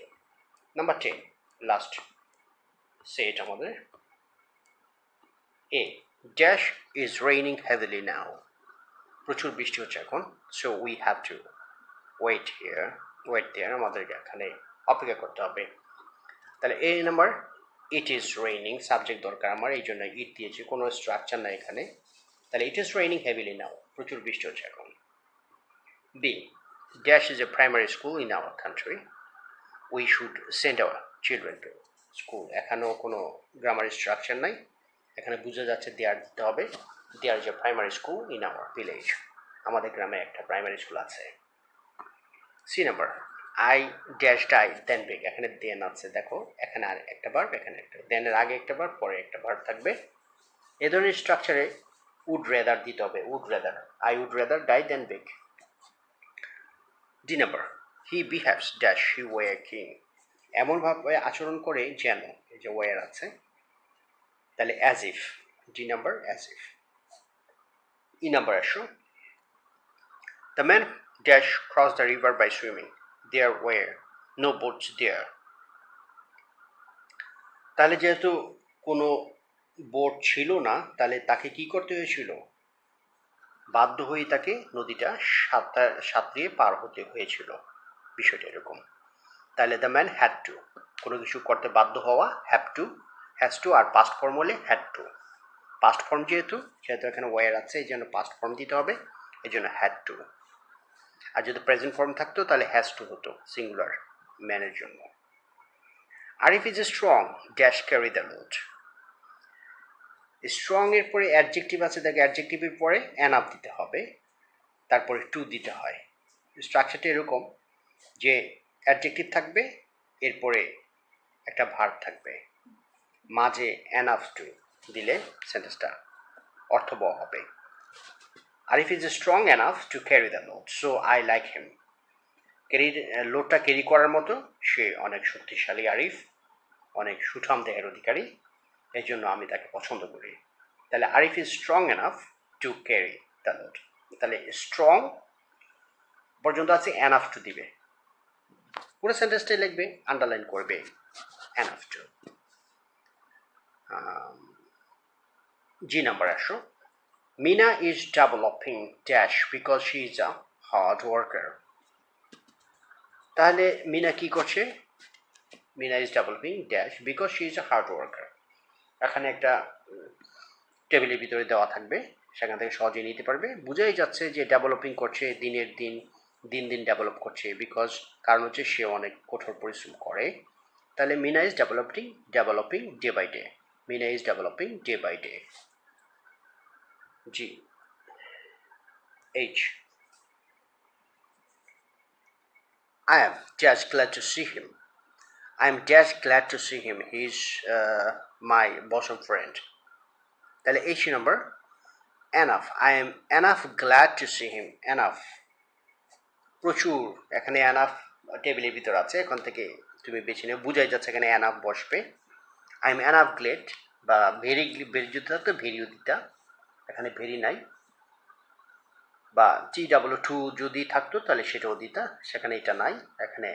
Number 10, last. Say it আমাদের। A dash is raining heavily now, প্রচুর বৃষ্টি হচ্ছে এখন, so we have to wait there, আমাদের এখানে অপেক্ষা করতে হবে। তাহলে A number it is raining, subject দরকার আমার, এই জন্য ইট দিয়েছি, কোনো স্ট্রাকচার নাই এখানে। তাহলে it is raining heavily now, প্রচুর বৃষ্টি হচ্ছে এখন। B dash is a primary school in our country, we should send our children to school, এখানেও কোনো গ্রামার স্ট্রাকচার নাই, এখানে বোঝা যাচ্ছে দেয়ার দিতে হবে, there is a primary school in our village, আমাদের গ্রামে একটা প্রাইমারি স্কুল আছে। C number I dash die than beg, এখানে দেন আছে দেখো, এখানে আর একটা ভার্ব, এখানে একটা, দেনের আগে একটা ভার্ব, পরে একটা ভার্ব থাকবে। এ ধরনের স্ট্রাকচারে উড রেদার দিতে হবে, would rather, I would rather die than beg. D number, he behaves dash he were king, এমনভাবে আচরণ করে যেন, এই যে ওয়ার আছে, তাহলে as if, D number as if. E number আসো, the man dash cross the river by swimming, there were no boats there, তাহলে যেহেতু কোনো বোট ছিল না, তাহলে তাকে কি করতে হয়েছিল, বাধ্য হয়ে তাকে নদীটা সাঁতরিয়ে পার হতে হয়েছিল, বিষয়টা এরকম। তাহলে দ্য ম্যান হ্যাড টু, কোনো কিছু করতে বাধ্য হওয়া, হ্যাভ টু, হ্যাজ টু, আর পাস্ট ফর্ম হলে হ্যাড টু। পাস্ট ফর্ম যেহেতু এখানে ওয়ার আছে, এই জন্য পাস্ট ফর্ম দিতে হবে, এই জন্য হ্যাড টু। আর যদি প্রেজেন্ট ফর্ম থাকতো তাহলে হ্যাজ টু হতো, সিঙ্গুলার ম্যানের জন্য। Arif is a strong dash carry the load, strong এর পরে অ্যাডজেক্টিভ আছে, দেখে অ্যাডজেক্টিভের পরে অ্যানাপ দিতে হবে, তারপরে টু দিতে হয়। স্ট্রাকচারটা এরকম যে অ্যাডজেক্টিভ থাকবে, এরপরে একটা ভার্ব থাকবে, মাঝে এনাফ টু দিলে সেন্টেন্সটা অর্থবহ হবে। Arif is strong enough to carry the load, so I like him, লোডটা ক্যারি করার মতো সে অনেক শক্তিশালী, আরিফ অনেক সুঠাম দেহের অধিকারী, এই জন্য আমি তাকে পছন্দ করি। তাহলে Arif is strong enough to carry the load, তাহলে স্ট্রং পর্যন্ত আছে, এনাফ টু দিবে, পুরো সেন্টেন্সটাই লিখবে, আন্ডারলাইন করবে এনাফ টু। জি নাম্বার আসো, Meena is developing dash because she is a hard worker, তাহলে মিনা কি করছে, Meena is developing dash because she is a hard worker, এখানে একটা টেবিলের ভিতরে দেওয়া থাকবে, সেখান থেকে সহজে নিতে পারবে, বুঝাই যাচ্ছে যে ডেভেলপিং করছে, দিনের দিন দিন দিন ডেভেলপ করছে, বিকজ কারণ হচ্ছে সে অনেক কঠোর পরিশ্রম করে। তাহলে Meena is developing day by day, Meena is developing day by day. G H, I am just glad to see him. I am just glad to see him. He is my bosom friend. তাহলে H number, enough. I am enough glad to see him. Enough, প্রচুর, এখানে enough টেবিলের ভিতর আছে, এখান থেকে তুমি বেছে নিয়ে, বুঝাই যাচ্ছে এখানে enough বসবে। I am enough glad, বা ভেরি, ভেরি যদি থাকতো ভেরিও দিতা, এখানে ভেরি নাই, বা TW2 যদি থাকতো তাহলে সেটাও দিতা, সেখানে এটা নাই, এখানে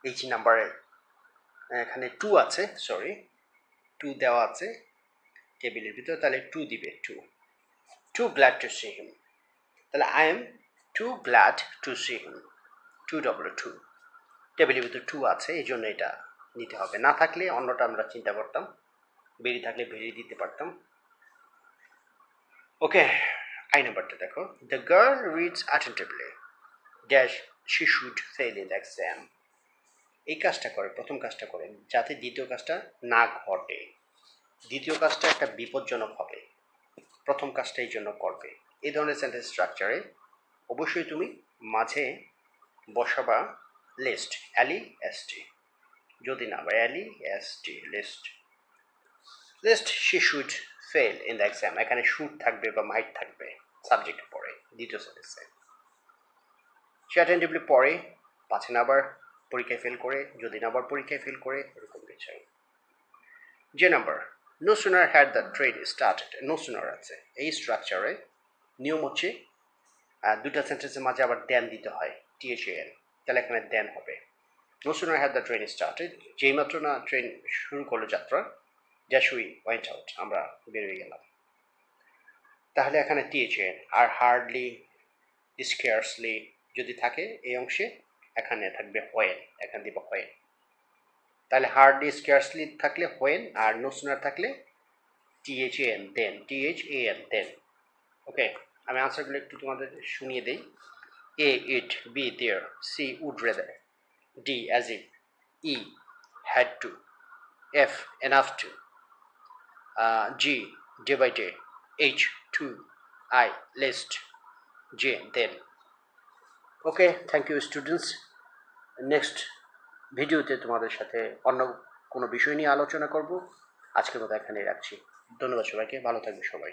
এইচ নাম্বারে এখানে টু আছে, সরি টু দেওয়া আছে টেবিলের ভিতরে, তাহলে টু দিবে, too glad to see him, তাহলে I am too glad to see him, too টেবিলের ভিতরে টু আছে, এই জন্য এটা নিতে হবে, না থাকলে অন্যটা আমরা চিন্তা করতাম, ভেরি থাকলে ভেরি দিতে পারতাম। ওকে, আই নাম্বারটা দেখো, the girl reads attentively dash she should fail in exam, এই কাজটা করে, প্রথম কাজটা করে যাতে দ্বিতীয় কাজটা না ঘটে, দ্বিতীয় কাজটা একটা বিপজ্জনক হবে, প্রথম কাজটা এই জন্য করবে। এই ধরনের সেন্টেন্স স্ট্রাকচারে অবশ্যই তুমি মাঝে বসাবা লিস্ট, LEST, যদি না বা LEST, lest she should fail in the exam, এখানে শুড থাকবে বা মাইট থাকবে সাবজেক্ট পরে, দ্বিতীয় সেন্টেন্সে সে অ্যাটেন্টিভলি পড়ে, পাচ্ছে না আবার পরীক্ষায় ফেল করে, যদি না আবার পরীক্ষায় ফেল করে, এরকম কিছু। J number, no sooner had the train started, no sooner আছে, এই স্ট্রাকচারে নিয়ম হচ্ছে দুটা সেন্টেন্সের মাঝে আবার দেন দিতে হয়, THAN, তাহলে এখানে দেন হবে। No sooner had the train started, যেই মাত্র না ট্রেন শুরু করলো যাত্রা, ড্যাশ উই ওয়েন্ট আউট, আমরা বেরিয়ে গেলাম, তাহলে এখানে THAN। আর হার্ডলি, স্কেয়ার্সলি যদি থাকে এই অংশে, এখানে থাকবে হোয়েন, এখান দিব হোয়েন, তাহলে হার্ডলি স্কেয়ার্সলি থাকলে হোয়েন, আর নো সুনার থাকলে THAN দেন। ওকে, আমি আনসারগুলো একটু তোমাদের শুনিয়ে দিই। A it, B there, C would rather, D as if, E had to, F enough to, G day by day, H to, I list, J then. Okay, thank you students. Next ভিডিওতে তোমাদের সাথে অন্য কোনো বিষয় নিয়ে আলোচনা করব। আজকের মতো এখানেই রাখছি। ধন্যবাদ সবাইকে, ভালো থাকবে সবাই।